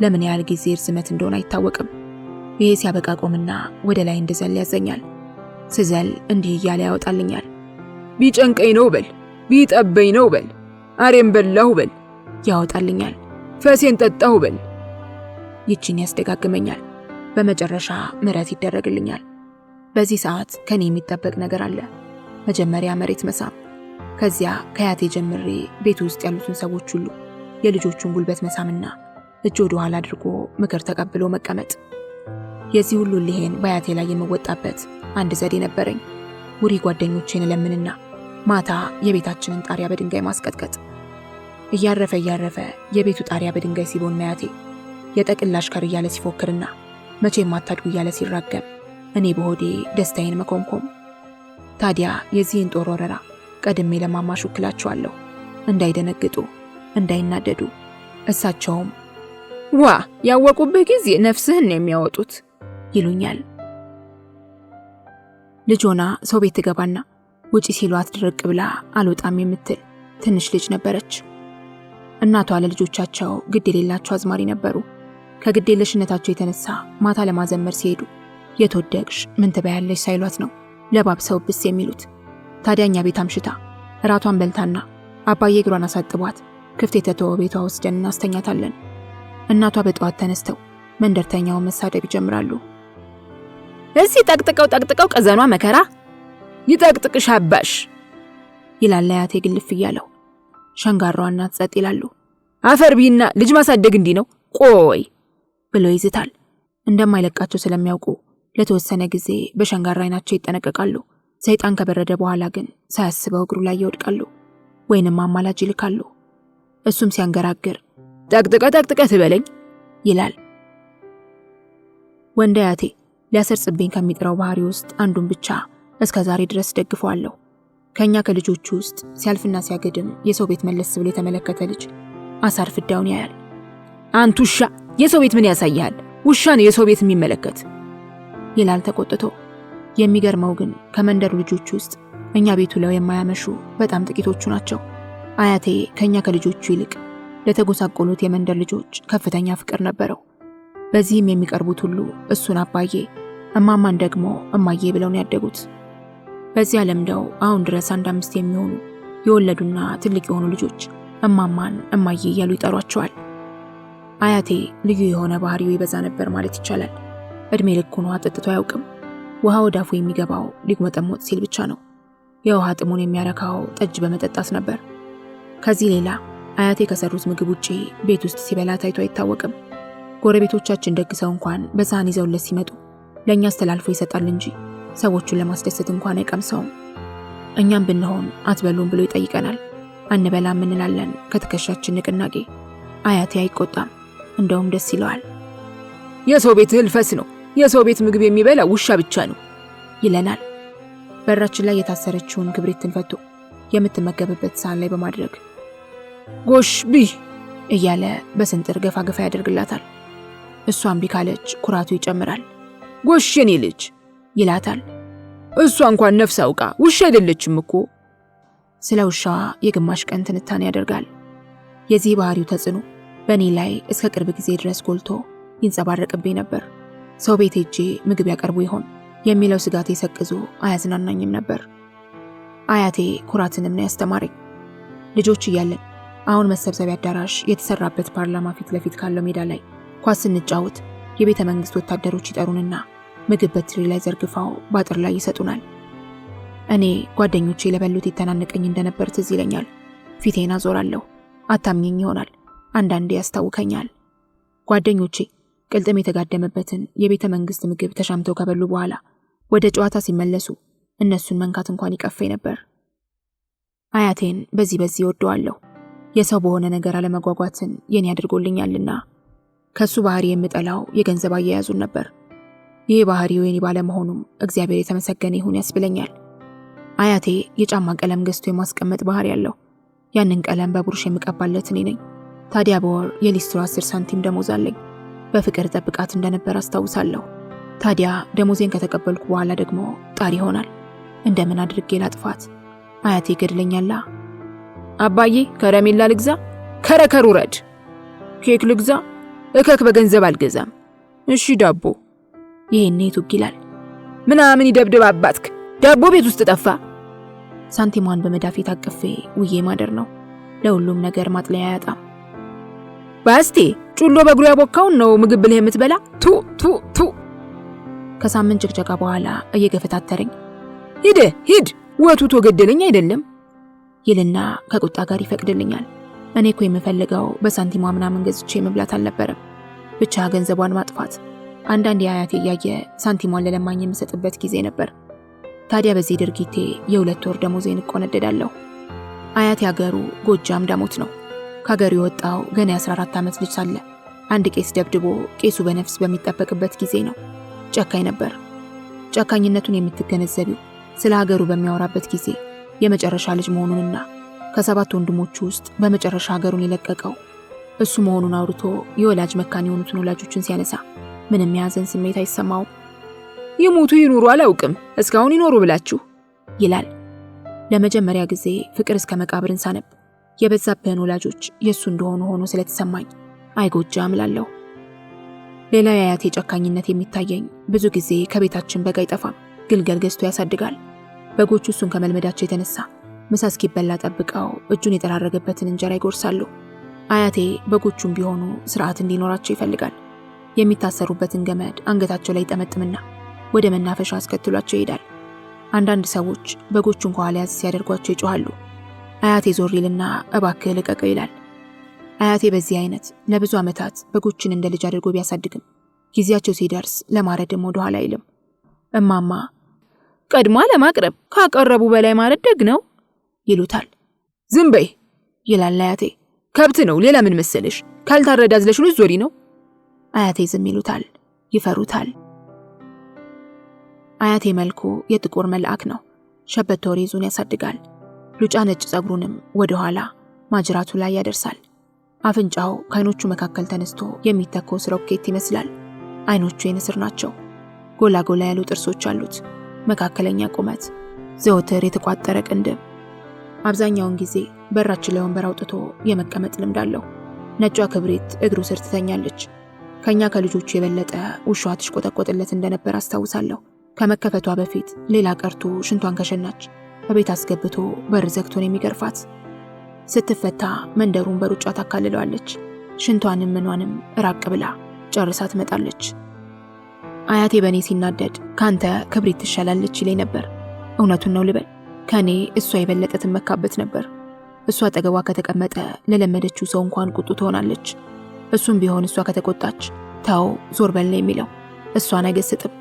ለምን ያህል ጊዜ ርዝመት እንደሆነ አይታወቅም። ይሄ ሲያበቃ ቆምና ወደ ላይ እንድዘል ያዘኛል። ስዘል እንዲህ እያለ ያወጣልኛል። ቢጨንቀኝ ነው በል፣ ቢጠበኝ ነው በል፣ አሬም በላሁ በል፣ ያወጣልኛል። ፈሴን ጠጣሁ በል። ይችን ያስደጋግመኛል። በመጨረሻ ምሕረት ይደረግልኛል። በዚህ ሰዓት ከኔ የሚጠበቅ ነገር አለ። መጀመሪያ መሬት መሳም፣ ከዚያ ከያቴ ጀምሬ ቤት ውስጥ ያሉትን ሰዎች ሁሉ የልጆቹን ጉልበት መሳምና እጅ ወደ ኋላ አድርጎ ምክር ተቀብሎ መቀመጥ። የዚህ ሁሉ ልሄን በያቴ ላይ የምወጣበት አንድ ዘዴ ነበረኝ። ውሪ ጓደኞቼን ለምንና ማታ የቤታችንን ጣሪያ በድንጋይ ማስቀጥቀጥ። እያረፈ የቤቱ ጣሪያ በድንጋይ ሲቦን ያቴ የጠቅላሽ ከር እያለ ሲፎክርና መቼም አታድጉ እያለ ሲራገም እኔ በሆዴ ደስታዬን መኮምኮም። ታዲያ የዚህን ጦር ወረራ ቀድሜ ለማማሹ ክላቸዋለሁ፣ እንዳይደነግጡ፣ እንዳይናደዱ። እሳቸውም ዋ ያወቁበት ጊዜ ነፍስህን የሚያወጡት ይሉኛል። ልጆና ሰው ቤት ትገባና ውጪ ሲሏት ድርቅ ብላ አልወጣም የምትል ትንሽ ልጅ ነበረች። እናቷ ለልጆቻቸው ግድ የሌላቸው አዝማሪ ነበሩ። ከግድ የለሽነታቸው የተነሳ ማታ ለማዘመር ሲሄዱ የተወደቅሽ ምን ትበያለሽ ሳይሏት ነው ለባብሰው ብስ የሚሉት። ታዲያኛ ቤት አምሽታ እራቷን በልታና አባዬ እግሯን አሳጥቧት ክፍት የተተወ ቤቷ ወስደን እናስተኛታለን። እናቷ በጠዋት ተነስተው መንደርተኛውን መሳደብ ይጀምራሉ። እዚህ ጠቅጥቀው ቀዘኗ መከራ ይጠቅጥቅሽ አባሽ ይላል አያቴ ግልፍ እያለው። ሸንጋራዋ እናት ጸጥ ይላሉ። አፈር ቢና ልጅ ማሳደግ እንዲህ ነው ቆይ ብሎ ይዝታል። እንደማይለቃቸው ስለሚያውቁ ለተወሰነ ጊዜ በሸንጋራ አይናቸው ይጠነቀቃሉ። ሰይጣን ከበረደ በኋላ ግን ሳያስበው እግሩ ላይ ይወድቃሉ ወይንም አማላጅ ይልካሉ። እሱም ሲያንገራግር ጠቅጥቀ ትበለኝ ይላል። ወንድ አያቴ ሊያሰርጽብኝ ከሚጥረው ባህሪ ውስጥ አንዱን ብቻ እስከ ዛሬ ድረስ ደግፈዋለሁ። ከኛ ከልጆቹ ውስጥ ሲያልፍና ሲያገድም የሰው ቤት መለስ ብሎ የተመለከተ ልጅ አሳር ፍዳውን ያያል። አንቱ ውሻ የሰው ቤት ምን ያሳያል? ውሻ ነው የሰው ቤት የሚመለከት ይላል ተቆጥቶ። የሚገርመው ግን ከመንደሩ ልጆች ውስጥ እኛ ቤቱ ላይ የማያመሹ በጣም ጥቂቶቹ ናቸው። አያቴ ከኛ ከልጆቹ ይልቅ ለተጎሳቆሉት የመንደር ልጆች ከፍተኛ ፍቅር ነበረው። በዚህም የሚቀርቡት ሁሉ እሱን አባዬ፣ እማማን ደግሞ እማዬ ብለውን ያደጉት። በዚያ ለምደው አሁን ድረስ 1-5 የሚሆኑ የወለዱና ትልቅ የሆኑ ልጆች እማማን እማዬ እያሉ ይጠሯቸዋል። አያቴ ልዩ የሆነ ባህሪው ይበዛ ነበር ማለት ይቻላል። እድሜ ልኩን ውሃ ጠጥቶ አያውቅም። ውሃ ወዳፉ የሚገባው ሊግመጠሞጥ ሲል ብቻ ነው። የውሃ ጥሙን የሚያረካው ጠጅ በመጠጣት ነበር። ከዚህ ሌላ አያቴ ከሰሩት ምግብ ውጪ ቤት ውስጥ ሲበላ ታይቶ አይታወቅም። ጎረቤቶቻችን ደግሰው እንኳን በሳህን ይዘውለት ሲመጡ ለእኛ አስተላልፎ ይሰጣል እንጂ ሰዎቹን ለማስደሰት እንኳን አይቀምሰውም። እኛም ብንሆን አትበሉም ብሎ ይጠይቀናል። አንበላም እንላለን ከትከሻችን ንቅናቄ። አያቴ አይቆጣም፣ እንደውም ደስ ይለዋል። የሰው ቤት እህል ፈስ ነው፣ የሰው ቤት ምግብ የሚበላ ውሻ ብቻ ነው ይለናል። በራችን ላይ የታሰረችውን ክብሪትን ፈቶ የምትመገብበት ሳህን ላይ በማድረግ ጎሽ ብይ እያለ በስንጥር ገፋ ገፋ ያደርግላታል። እሷም ቢካለች ኩራቱ ይጨምራል። ጎሽ የኔ ልጅ ይላታል። እሷ እንኳን ነፍስ አውቃ ውሻ አይደለችም እኮ። ስለ ውሻዋ የግማሽ ቀን ትንታኔ ያደርጋል። የዚህ ባህሪው ተጽዕኖ በእኔ ላይ እስከ ቅርብ ጊዜ ድረስ ጎልቶ ይንጸባረቅብኝ ነበር። ሰው ቤት ሄጄ ምግብ ያቀርቡ ይሆን የሚለው ስጋቴ ሰቅዞ አያዝናናኝም ነበር። አያቴ ኩራትንም ነው ያስተማረኝ። ልጆች እያለን አሁን መሰብሰቢያ አዳራሽ የተሰራበት ፓርላማ ፊት ለፊት ካለው ሜዳ ላይ ኳስ ስንጫወት የቤተ መንግስት ወታደሮች ይጠሩንና ምግብ በትሪ ላይ ዘርግፈው ባጥር ላይ ይሰጡናል። እኔ ጓደኞቼ ለበሉት የተናነቀኝ እንደነበር ትዝ ይለኛል። ፊቴን አዞራለሁ። አታምኘኝ ይሆናል፣ አንዳንዴ ያስታውከኛል። ጓደኞቼ ቅልጥም የተጋደመበትን የቤተ መንግስት ምግብ ተሻምተው ከበሉ በኋላ ወደ ጨዋታ ሲመለሱ እነሱን መንካት እንኳን ይቀፈኝ ነበር። አያቴን በዚህ ወደዋለሁ። የሰው በሆነ ነገር አለመጓጓትን የኔ አድርጎልኛልና። ከሱ ባህሪ የምጠላው የገንዘብ አያያዙን ነበር። ይሄ ባህሪው የኔ ባለመሆኑም እግዚአብሔር የተመሰገነ ይሁን ያስብለኛል። አያቴ የጫማ ቀለም ገዝቶ የማስቀመጥ ባህሪ ያለው። ያንን ቀለም በብሩሽ የምቀባለት እኔ ነኝ። ታዲያ በወር የሊስትሮ 10 ሳንቲም ደሞዝ አለኝ። በፍቅር ጠብቃት እንደነበር አስታውሳለሁ። ታዲያ ደሞዜን ከተቀበልኩ በኋላ ደግሞ ጣር ይሆናል። እንደምን አድርጌ ላጥፋት? አያቴ ገድለኛላ። አባዬ ከረሜላ ልግዛ? ከረከሩ ረድ። ኬክ ልግዛ? እከክ በገንዘብ አልገዛም። እሺ ዳቦ። ይሄኔ ቱግ ይላል። ምናምን ይደብድብ አባትክ፣ ዳቦ ቤት ውስጥ ጠፋ። ሳንቲሟን በመዳፌ ታቅፌ ውዬ ማደር ነው። ለሁሉም ነገር ማጥለያ አያጣም። ባስቴ ጩሎ በእግሩ ያቦካውን ነው ምግብ ብለህ የምትበላ? ቱ ቱ ቱ። ከሳምንት ጭቅጨቃ በኋላ እየገፈታተረኝ ሂድ ወቱቶ ገደለኝ አይደለም ይልና ከቁጣ ጋር ይፈቅድልኛል። እኔ እኮ የምፈልገው በሳንቲሟ ምናምን ገዝቼ መብላት አልነበረም፣ ብቻ ገንዘቧን ማጥፋት። አንዳንድ የአያቴ እያየ ሳንቲሟን ለለማኝ የምሰጥበት ጊዜ ነበር። ታዲያ በዚህ ድርጊቴ የ2 ወር ደሞዜን እቆነደዳለሁ። አያቴ አገሩ ጎጃም ዳሞት ነው። ከሀገሩ የወጣው ገና የ14 ዓመት ልጅ ሳለ አንድ ቄስ ደብድቦ ቄሱ በነፍስ በሚጠበቅበት ጊዜ ነው። ጨካኝ ነበር። ጨካኝነቱን የምትገነዘቢው ስለ ሀገሩ በሚያወራበት ጊዜ የመጨረሻ ልጅ መሆኑንና ከ7 ወንድሞቹ ውስጥ በመጨረሻ ሀገሩን የለቀቀው እሱ መሆኑን አውርቶ የወላጅ መካን የሆኑትን ወላጆችን ሲያነሳ ምንም የሐዘን ስሜት አይሰማውም። ይሞቱ ይኑሩ አላውቅም፣ እስካሁን ይኖሩ ብላችሁ ይላል። ለመጀመሪያ ጊዜ ፍቅር እስከ መቃብርን ሳነብ የበዛብህን ወላጆች የሱ እንደሆኑ ሆኖ ስለተሰማኝ አይጎጃም እላለሁ። ሌላ የአያቴ ጨካኝነት የሚታየኝ ብዙ ጊዜ ከቤታችን በግ አይጠፋም፣ ግልገል ገዝቶ ያሳድጋል። በጎቹ እሱን ከመልመዳቸው የተነሳ ምሳ እስኪበላ ጠብቀው እጁን የጠራረገበትን እንጀራ ይጎርሳሉ። አያቴ በጎቹም ቢሆኑ ስርዓት እንዲኖራቸው ይፈልጋል። የሚታሰሩበትን ገመድ አንገታቸው ላይ ጠመጥምና ወደ መናፈሻ አስከትሏቸው ይሄዳል። አንዳንድ ሰዎች በጎቹን ከኋላ ያዝ ሲያደርጓቸው ይጮሃሉ። አያቴ ዞር ይልና እባክህ ልቀቀው ይላል። አያቴ በዚህ አይነት ለብዙ ዓመታት በጎችን እንደ ልጅ አድርጎ ቢያሳድግም ጊዜያቸው ሲደርስ ለማረድም ወደ ኋላ አይልም። እማማ ቀድማ ለማቅረብ ካቀረቡ በላይ ማረድ ደግ ነው ይሉታል። ዝም በይ ይላል አያቴ። ከብት ነው ሌላ ምን መሰለሽ? ካልታረዳ ዝለሽ ነው ዞሪ ነው። አያቴ ዝም ይሉታል፣ ይፈሩታል። አያቴ መልኩ የጥቁር መልአክ ነው። ሸበቶ ሪዙን ያሳድጋል። ሉጫ ነጭ ጸጉሩንም ወደ ኋላ ማጅራቱ ላይ ያደርሳል። አፍንጫው ከዓይኖቹ መካከል ተነስቶ የሚተኮስ ሮኬት ይመስላል። ዓይኖቹ የንስር ናቸው። ጎላ ጎላ ያሉ ጥርሶች አሉት። መካከለኛ ቁመት፣ ዘወትር የተቋጠረ ቅንድብ። አብዛኛውን ጊዜ በራችን ላይ ወንበር አውጥቶ የመቀመጥ ልምድ አለው። ነጯ ክብሪት እግሩ ስር ትተኛለች። ከኛ ከልጆቹ የበለጠ ውሻዋ ትሽቆጠቆጥለት እንደነበር አስታውሳለሁ። ከመከፈቷ በፊት ሌላ ቀርቶ ሽንቷን ከሸናች በቤት አስገብቶ በር ዘግቶን የሚገርፋት። ስትፈታ መንደሩን በሩጫ ታካልለዋለች። ሽንቷንም ምኗንም ራቅ ብላ ጨርሳ ትመጣለች። አያቴ በእኔ ሲናደድ ካንተ ክብሪት ትሻላለች ይለኝ ነበር። እውነቱን ነው ልበል፣ ከኔ እሷ የበለጠ ትመካበት ነበር። እሷ አጠገቧ ከተቀመጠ ለለመደችው ሰው እንኳን ቁጡ ትሆናለች። እሱም ቢሆን እሷ ከተቆጣች ተው ዞር በል ነው የሚለው። እሷን አይገስጥም።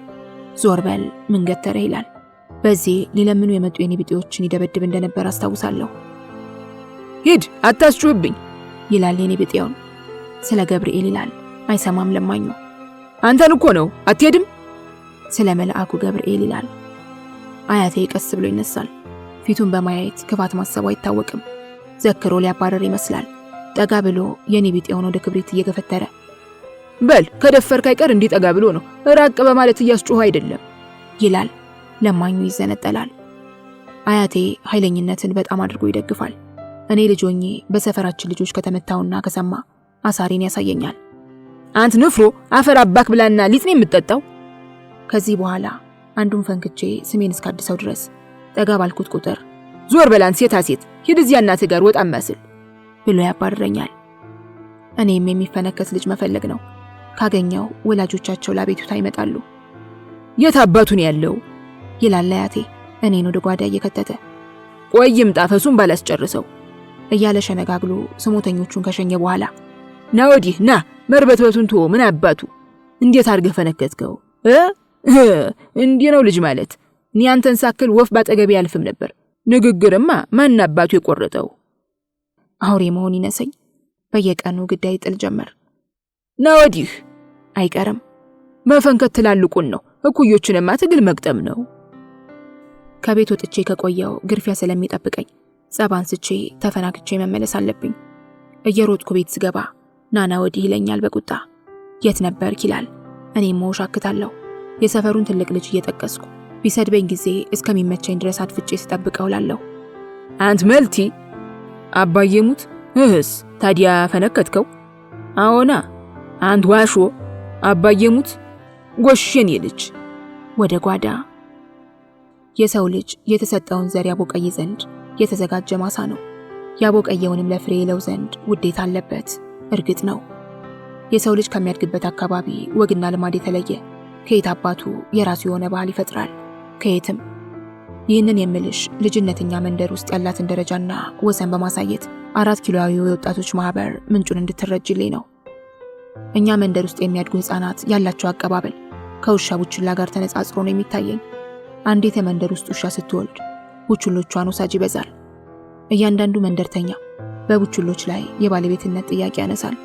ዞር በል ምን ገተረህ ይላል። በዚህ ሊለምኑ የመጡ የኔ ቢጤዎችን ይደበድብ እንደነበር አስታውሳለሁ። ሂድ አታስጩህብኝ ይላል የኔ ቢጤውን። ስለ ገብርኤል ይላል። አይሰማም ለማኙ። አንተን እኮ ነው አትሄድም። ስለ መልአኩ ገብርኤል ይላል። አያቴ ቀስ ብሎ ይነሳል። ፊቱን በማየት ክፋት ማሰቡ አይታወቅም። ዘክሮ ሊያባረር ይመስላል። ጠጋ ብሎ የኔ ቢጤውን ወደ ክብሪት እየገፈተረ በል ከደፈርክ አይቀር እንዲጠጋ ብሎ ነው፣ ራቅ በማለት እያስጮህ አይደለም ይላል። ለማኙ ይዘነጠላል። አያቴ ኃይለኝነትን በጣም አድርጎ ይደግፋል። እኔ ልጅ ሆኜ በሰፈራችን ልጆች ከተመታውና ከሰማ አሳሪን ያሳየኛል። አንተ ንፍሮ አፈር አባክ ብላና ሊጥ ነው የምትጠጣው። ከዚህ በኋላ አንዱን ፈንክቼ ስሜን እስካድሰው ድረስ ጠጋ ባልኩት ቁጥር ዞር በላን ሴታ ሴት ሂድ እዚያ እናትህ ጋር ወጣ መስል ብሎ ያባርረኛል። እኔም የሚፈነከት ልጅ መፈለግ ነው። ካገኘው ወላጆቻቸው ለቤቱታ ይመጣሉ። የት አባቱን ያለው ይላል አያቴ እኔን ወደ ጓዳ እየከተተ። ቆይም ጣፈሱን ባላስጨርሰው እያለ ሸነጋግሎ ስሞተኞቹን ከሸኘ በኋላ ና ወዲህ ና መርበትበቱን ተወው። ምን አባቱ እንዴት አድርገህ ፈነከትከው? እንዲህ ነው ልጅ ማለት። እኔ አንተን ሳክል ወፍ ባጠገቤ ያልፍም ነበር። ንግግርማ ማን አባቱ የቆረጠው? አውሬ መሆን ይነሰኝ። በየቀኑ ግዳይ ጥል ጀመር። ና ወዲህ አይቀርም መፈንከት ትላልቁን ነው። እኩዮችንማ ትግል መቅጠም ነው። ከቤት ወጥቼ ከቆየው ግርፊያ ስለሚጠብቀኝ ጸብ አንስቼ ተፈናክቼ መመለስ አለብኝ። እየሮጥኩ ቤት ስገባ ናና ወዲህ ይለኛል በቁጣ። የት ነበርክ ይላል። እኔም መውሻክታለሁ። የሰፈሩን ትልቅ ልጅ እየጠቀስኩ ቢሰድበኝ ጊዜ እስከሚመቸኝ ድረስ አድፍጬ ስጠብቀው ላለሁ። አንት መልቲ አባዬ ሙት እህስ ታዲያ ፈነከትከው? አዎና አንት ዋሾ አባዬ ሙት ጎሽን ይልጅ ወደ ጓዳ። የሰው ልጅ የተሰጠውን ዘር ያቦቀይ ዘንድ የተዘጋጀ ማሳ ነው። ያቦቀየውንም ለፍሬ ይለው ዘንድ ውዴታ አለበት። እርግጥ ነው የሰው ልጅ ከሚያድግበት አካባቢ ወግና ልማድ የተለየ ከየት አባቱ የራሱ የሆነ ባህል ይፈጥራል። ከየትም። ይህንን የምልሽ ልጅነተኛ መንደር ውስጥ ያላትን ደረጃና ወሰን በማሳየት 4 ኪሎያዊ የወጣቶች ማህበር ምንጩን እንድትረጅልኝ ነው። እኛ መንደር ውስጥ የሚያድጉ ህፃናት ያላቸው አቀባበል ከውሻ ቡችላ ጋር ተነጻጽሮ ነው የሚታየኝ። አንዲት የመንደር ውስጥ ውሻ ስትወልድ ቡችሎቿን ወሳጅ ይበዛል። እያንዳንዱ መንደርተኛ በቡችሎች ላይ የባለቤትነት ጥያቄ ያነሳል።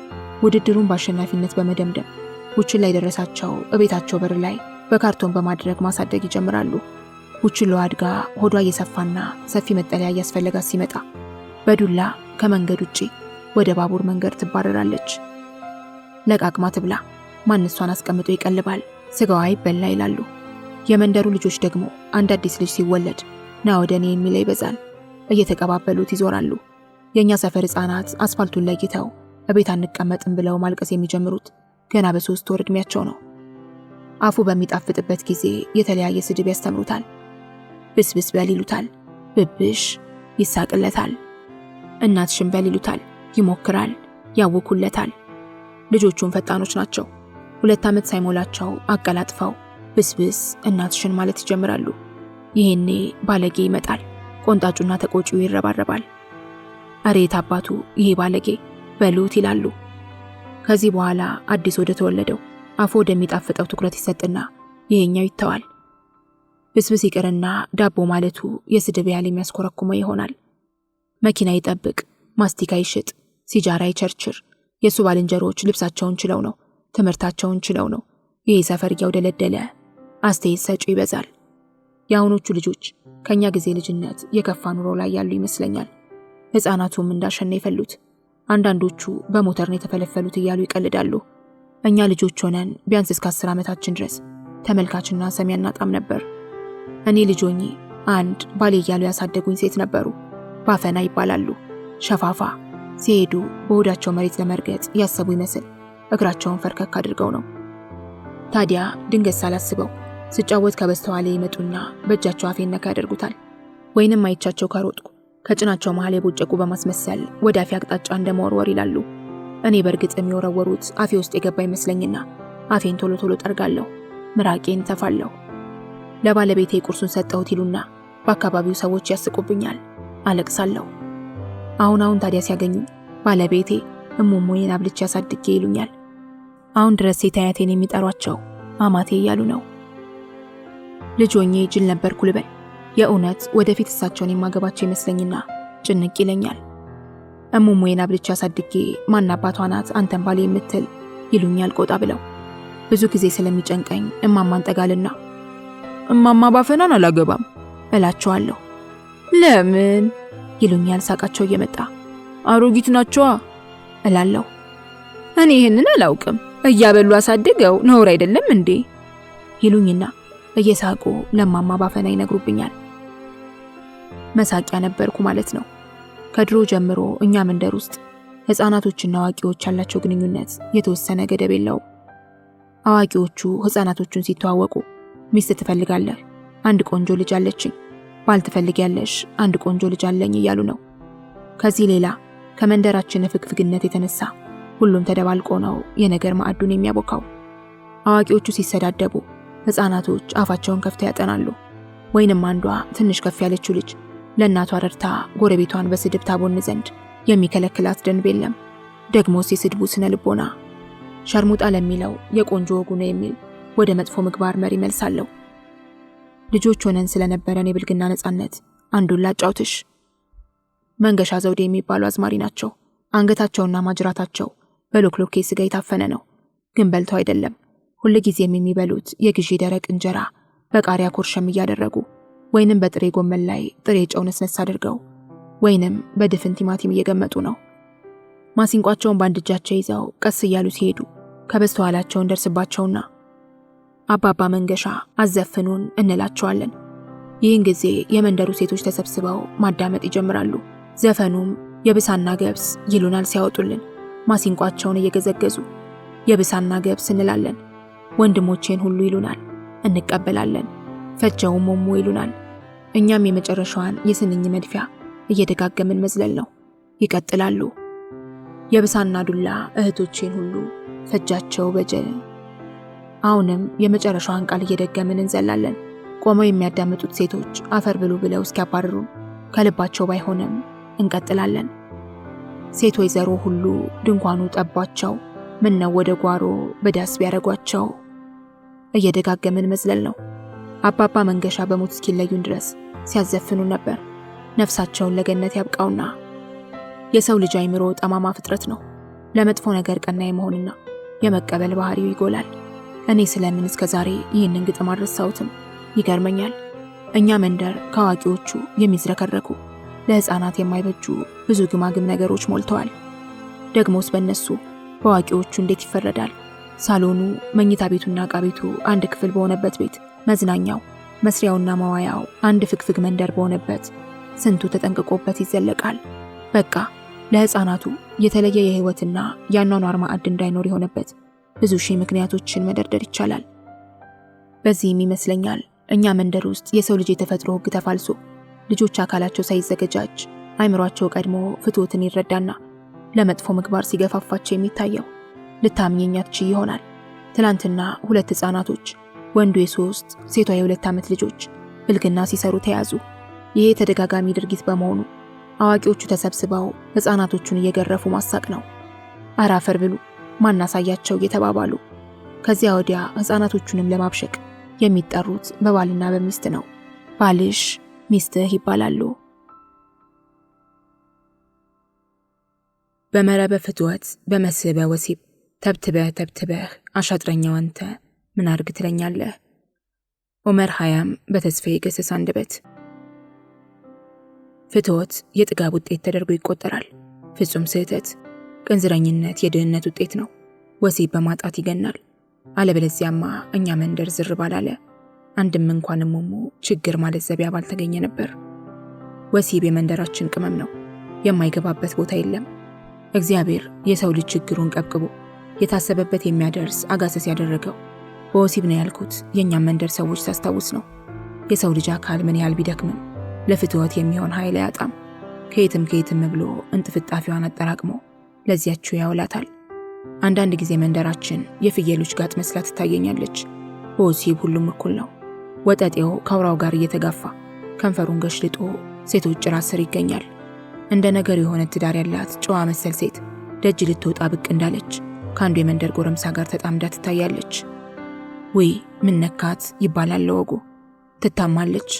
ውድድሩን በአሸናፊነት በመደምደም ቡችላ የደረሳቸው እቤታቸው በር ላይ በካርቶን በማድረግ ማሳደግ ይጀምራሉ። ቡችላዋ አድጋ ሆዷ እየሰፋና ሰፊ መጠለያ እያስፈለጋት ሲመጣ በዱላ ከመንገድ ውጪ ወደ ባቡር መንገድ ትባረራለች። ለቃቅማ ትብላ፣ ማን እሷን አስቀምጦ ይቀልባል፣ ስጋዋ ይበላ ይላሉ። የመንደሩ ልጆች ደግሞ አንድ አዲስ ልጅ ሲወለድ ና ወደ እኔ የሚለው ይበዛል። እየተቀባበሉት ይዞራሉ። የኛ ሰፈር ህፃናት አስፋልቱን ለይተው እቤት አንቀመጥም ብለው ማልቀስ የሚጀምሩት ገና በ3 ወር እድሜያቸው ነው። አፉ በሚጣፍጥበት ጊዜ የተለያየ ስድብ ያስተምሩታል። ብስብስ በል ይሉታል። ብብሽ ይሳቅለታል። እናትሽን በል ይሉታል። ይሞክራል፣ ያውኩለታል። ልጆቹን ፈጣኖች ናቸው። 2 ዓመት ሳይሞላቸው አቀላጥፈው ብስብስ እናትሽን ማለት ይጀምራሉ። ይሄኔ ባለጌ ይመጣል። ቆንጣጩና ተቆጪው ይረባረባል። አሬት አባቱ ይሄ ባለጌ በሉት ይላሉ። ከዚህ በኋላ አዲስ ወደ ተወለደው አፉ ወደሚጣፍጠው ትኩረት ይሰጥና ይሄኛው ይተዋል። ብስብስ ይቅርና ዳቦ ማለቱ የስድብ ያህል የሚያስኮረኩመው ይሆናል። መኪና ይጠብቅ፣ ማስቲካ ይሽጥ፣ ሲጃራ ይቸርችር። የሱ ባልንጀሮች ልብሳቸውን ችለው ነው፣ ትምህርታቸውን ችለው ነው። ይሄ ሰፈር እያውደለደለ አስተያየት ሰጪ ይበዛል። የአሁኖቹ ልጆች ከኛ ጊዜ ልጅነት የከፋ ኑሮ ላይ ያሉ ይመስለኛል። ህፃናቱም እንዳሸነ ይፈሉት። አንዳንዶቹ በሞተር ነው የተፈለፈሉት እያሉ ይቀልዳሉ። እኛ ልጆች ሆነን ቢያንስ እስከ 10 ዓመታችን ድረስ ተመልካችና ሰሚ አናጣም ነበር። እኔ ልጆኜ አንድ ባሌ እያሉ ያሳደጉኝ ሴት ነበሩ። ባፈና ይባላሉ። ሸፋፋ ሲሄዱ በሆዳቸው መሬት ለመርገጥ ያሰቡ ይመስል እግራቸውን ፈርከክ አድርገው ነው። ታዲያ ድንገት ሳላስበው ስጫወት ከበስተኋላ ይመጡና በእጃቸው አፌን ነካ ያደርጉታል። ወይንም አይቻቸው ካሮጥኩ ከጭናቸው መሃል የቦጨቁ በማስመሰል ወደ አፌ አቅጣጫ እንደመወርወር ይላሉ። እኔ በእርግጥ የሚወረወሩት አፌ ውስጥ የገባ ይመስለኝና አፌን ቶሎ ቶሎ ጠርጋለሁ፣ ምራቄን ተፋለሁ። ለባለቤቴ ቁርሱን ሰጠሁት ይሉና በአካባቢው ሰዎች ያስቁብኛል፣ አለቅሳለሁ። አሁን ታዲያ ሲያገኙኝ ባለቤቴ እሙሙዬን አብልቼ ያሳድጌ ይሉኛል። አሁን ድረስ ሴት አያቴን የሚጠሯቸው አማቴ እያሉ ነው። ልጅ ሆኜ ጅል ነበርኩ ልበል። የእውነት ወደፊት እሳቸውን የማገባቸው ይመስለኝና ጭንቅ ይለኛል። እሙሙዬን አብልቼ ያሳድጌ ማን አባቷ ናት አንተን ባሌ የምትል ይሉኛል ቆጣ ብለው። ብዙ ጊዜ ስለሚጨንቀኝ እማማን ጠጋልና እማማ ባፈናን አላገባም እላቸዋለሁ። ለምን ይሉኛል ሳቃቸው እየመጣ። አሮጊት ናቸዋ እላለሁ። እኔ ይህንን አላውቅም፣ እያበሉ አሳድገው ነውር አይደለም እንዴ ይሉኝና እየሳቁ ለማማ ባፈና ይነግሩብኛል። መሳቂያ ነበርኩ ማለት ነው። ከድሮ ጀምሮ እኛ መንደር ውስጥ ህፃናቶችና አዋቂዎች ያላቸው ግንኙነት የተወሰነ ገደብ የለውም። አዋቂዎቹ ህፃናቶቹን ሲተዋወቁ ሚስት ትፈልጋለህ፣ አንድ ቆንጆ ልጅ አለችኝ፣ ባል ትፈልጊያለሽ፣ አንድ ቆንጆ ልጅ አለኝ እያሉ ነው። ከዚህ ሌላ ከመንደራችን ፍግፍግነት የተነሳ ሁሉም ተደባልቆ ነው የነገር ማዕዱን የሚያቦካው። አዋቂዎቹ ሲሰዳደቡ ሕፃናቶች አፋቸውን ከፍተው ያጠናሉ። ወይንም አንዷ ትንሽ ከፍ ያለችው ልጅ ለእናቷ ረድታ ጎረቤቷን በስድብ ታቦን ዘንድ የሚከለክላት ደንብ የለም። ደግሞስ የስድቡ ስነ ልቦና ሸርሙጣ ለሚለው የቆንጆ ወጉ ነው የሚል ወደ መጥፎ ምግባር መሪ መልስ አለው። ልጆች ሆነን ስለነበረን የብልግና ነፃነት አንዱን ላጫውትሽ። መንገሻ ዘውዴ የሚባሉ አዝማሪ ናቸው። አንገታቸውና ማጅራታቸው በሎክሎኬ ስጋ የታፈነ ነው። ግን በልተው አይደለም። ሁልጊዜም የሚበሉት የግዢ ደረቅ እንጀራ በቃሪያ ኮርሸም እያደረጉ ወይንም በጥሬ ጎመን ላይ ጥሬ ጨው ነስነስ አድርገው ወይንም በድፍን ቲማቲም እየገመጡ ነው። ማሲንቋቸውን በአንድ እጃቸው ይዘው ቀስ እያሉ ሲሄዱ ከበስተኋላቸው እንደርስባቸውና አባባ መንገሻ አዘፍኑን እንላቸዋለን። ይህን ጊዜ የመንደሩ ሴቶች ተሰብስበው ማዳመጥ ይጀምራሉ። ዘፈኑም የብሳና ገብስ ይሉናል ሲያወጡልን፣ ማሲንቋቸውን እየገዘገዙ የብሳና ገብስ እንላለን። ወንድሞቼን ሁሉ ይሉናል፣ እንቀበላለን። ፈጀውም ሞሞ ይሉናል። እኛም የመጨረሻዋን የስንኝ መድፊያ እየደጋገምን መዝለል ነው። ይቀጥላሉ። የብሳና ዱላ እህቶቼን ሁሉ ፈጃቸው በጀል። አሁንም የመጨረሻዋን ቃል እየደገምን እንዘላለን። ቆመው የሚያዳምጡት ሴቶች አፈር ብሉ ብለው እስኪያባርሩን ከልባቸው ባይሆንም እንቀጥላለን። ሴት ወይዘሮ ሁሉ ድንኳኑ ጠቧቸው፣ ምነው ወደ ጓሮ በዳስ ቢያረጓቸው። እየደጋገምን መዝለል ነው። አባባ መንገሻ በሞት እስኪለዩን ድረስ ሲያዘፍኑ ነበር። ነፍሳቸውን ለገነት ያብቃውና የሰው ልጅ አይምሮ ጠማማ ፍጥረት ነው። ለመጥፎ ነገር ቀና የመሆንና የመቀበል ባህሪው ይጎላል። እኔ ስለምን እስከ ዛሬ ይህንን ግጥም አልረሳሁትም? ይገርመኛል። እኛ መንደር ከአዋቂዎቹ የሚዝረከረኩ ለሕፃናት የማይበጁ ብዙ ግማግም ነገሮች ሞልተዋል። ደግሞስ በእነሱ በአዋቂዎቹ እንዴት ይፈረዳል? ሳሎኑ፣ መኝታ ቤቱና ዕቃ ቤቱ አንድ ክፍል በሆነበት ቤት፣ መዝናኛው፣ መስሪያውና መዋያው አንድ ፍግፍግ መንደር በሆነበት ስንቱ ተጠንቅቆበት ይዘለቃል። በቃ ለሕፃናቱ የተለየ የህይወትና የአኗኗር ማዕድ እንዳይኖር የሆነበት ብዙ ሺህ ምክንያቶችን መደርደር ይቻላል። በዚህም ይመስለኛል እኛ መንደር ውስጥ የሰው ልጅ የተፈጥሮ ሕግ ተፋልሶ ልጆች አካላቸው ሳይዘገጃጅ አይምሯቸው ቀድሞ ፍትወትን ይረዳና ለመጥፎ ምግባር ሲገፋፋቸው የሚታየው። ልታምኘኝ አትችይ ይሆናል። ትላንትና 2 ሕፃናቶች ወንዱ የ3 ሴቷ የ2 ዓመት ልጆች ብልግና ሲሰሩ ተያዙ። ይሄ ተደጋጋሚ ድርጊት በመሆኑ አዋቂዎቹ ተሰብስበው ሕፃናቶቹን እየገረፉ ማሳቅ ነው። አራፈር ብሉ ማናሳያቸው እየተባባሉ ከዚያ ወዲያ ሕፃናቶቹንም ለማብሸቅ የሚጠሩት በባልና በሚስት ነው። ባልሽ ሚስትህ ይባላሉ። በመረበ ፍትወት በመስህበ ወሲብ ተብትበህ አሻጥረኛው አንተ ምን አርግ ትለኛለህ? ኦመር ሀያም በተስፋዬ ገሰሰ አንደበት። ፍትወት የጥጋብ ውጤት ተደርጎ ይቆጠራል። ፍጹም ስህተት። ቅንዝረኝነት የድህነት ውጤት ነው። ወሲብ በማጣት ይገናል። አለበለዚያማ እኛ መንደር ዝር ባላለ፣ አንድም እንኳን ሞሞ ችግር ማለዘቢያ ባልተገኘ ነበር። ወሲብ የመንደራችን ቅመም ነው። የማይገባበት ቦታ የለም። እግዚአብሔር የሰው ልጅ ችግሩን ቀብቅቦ የታሰበበት የሚያደርስ አጋሰስ ያደረገው በወሲብ ነው ያልኩት የእኛም መንደር ሰዎች ሳስታውስ ነው። የሰው ልጅ አካል ምን ያህል ቢደክምም ለፍትወት የሚሆን ኃይል አያጣም። ከየትም ብሎ እንጥፍጣፊዋን አጠራቅሞ ለዚያችው ያውላታል። አንዳንድ ጊዜ መንደራችን የፍየሎች ጋጥ መስላ ትታየኛለች። በወሲብ ሁሉም እኩል ነው። ወጠጤው ከአውራው ጋር እየተጋፋ ከንፈሩን ገሽልጦ ሴቶች ጭራ ስር ይገኛል። እንደ ነገር የሆነ ትዳር ያላት ጨዋ መሰል ሴት ደጅ ልትወጣ ብቅ እንዳለች ከአንዱ የመንደር ጎረምሳ ጋር ተጣምዳ ትታያለች። ውይ ምን ነካት ይባላል ለወጉ። ትታማለች።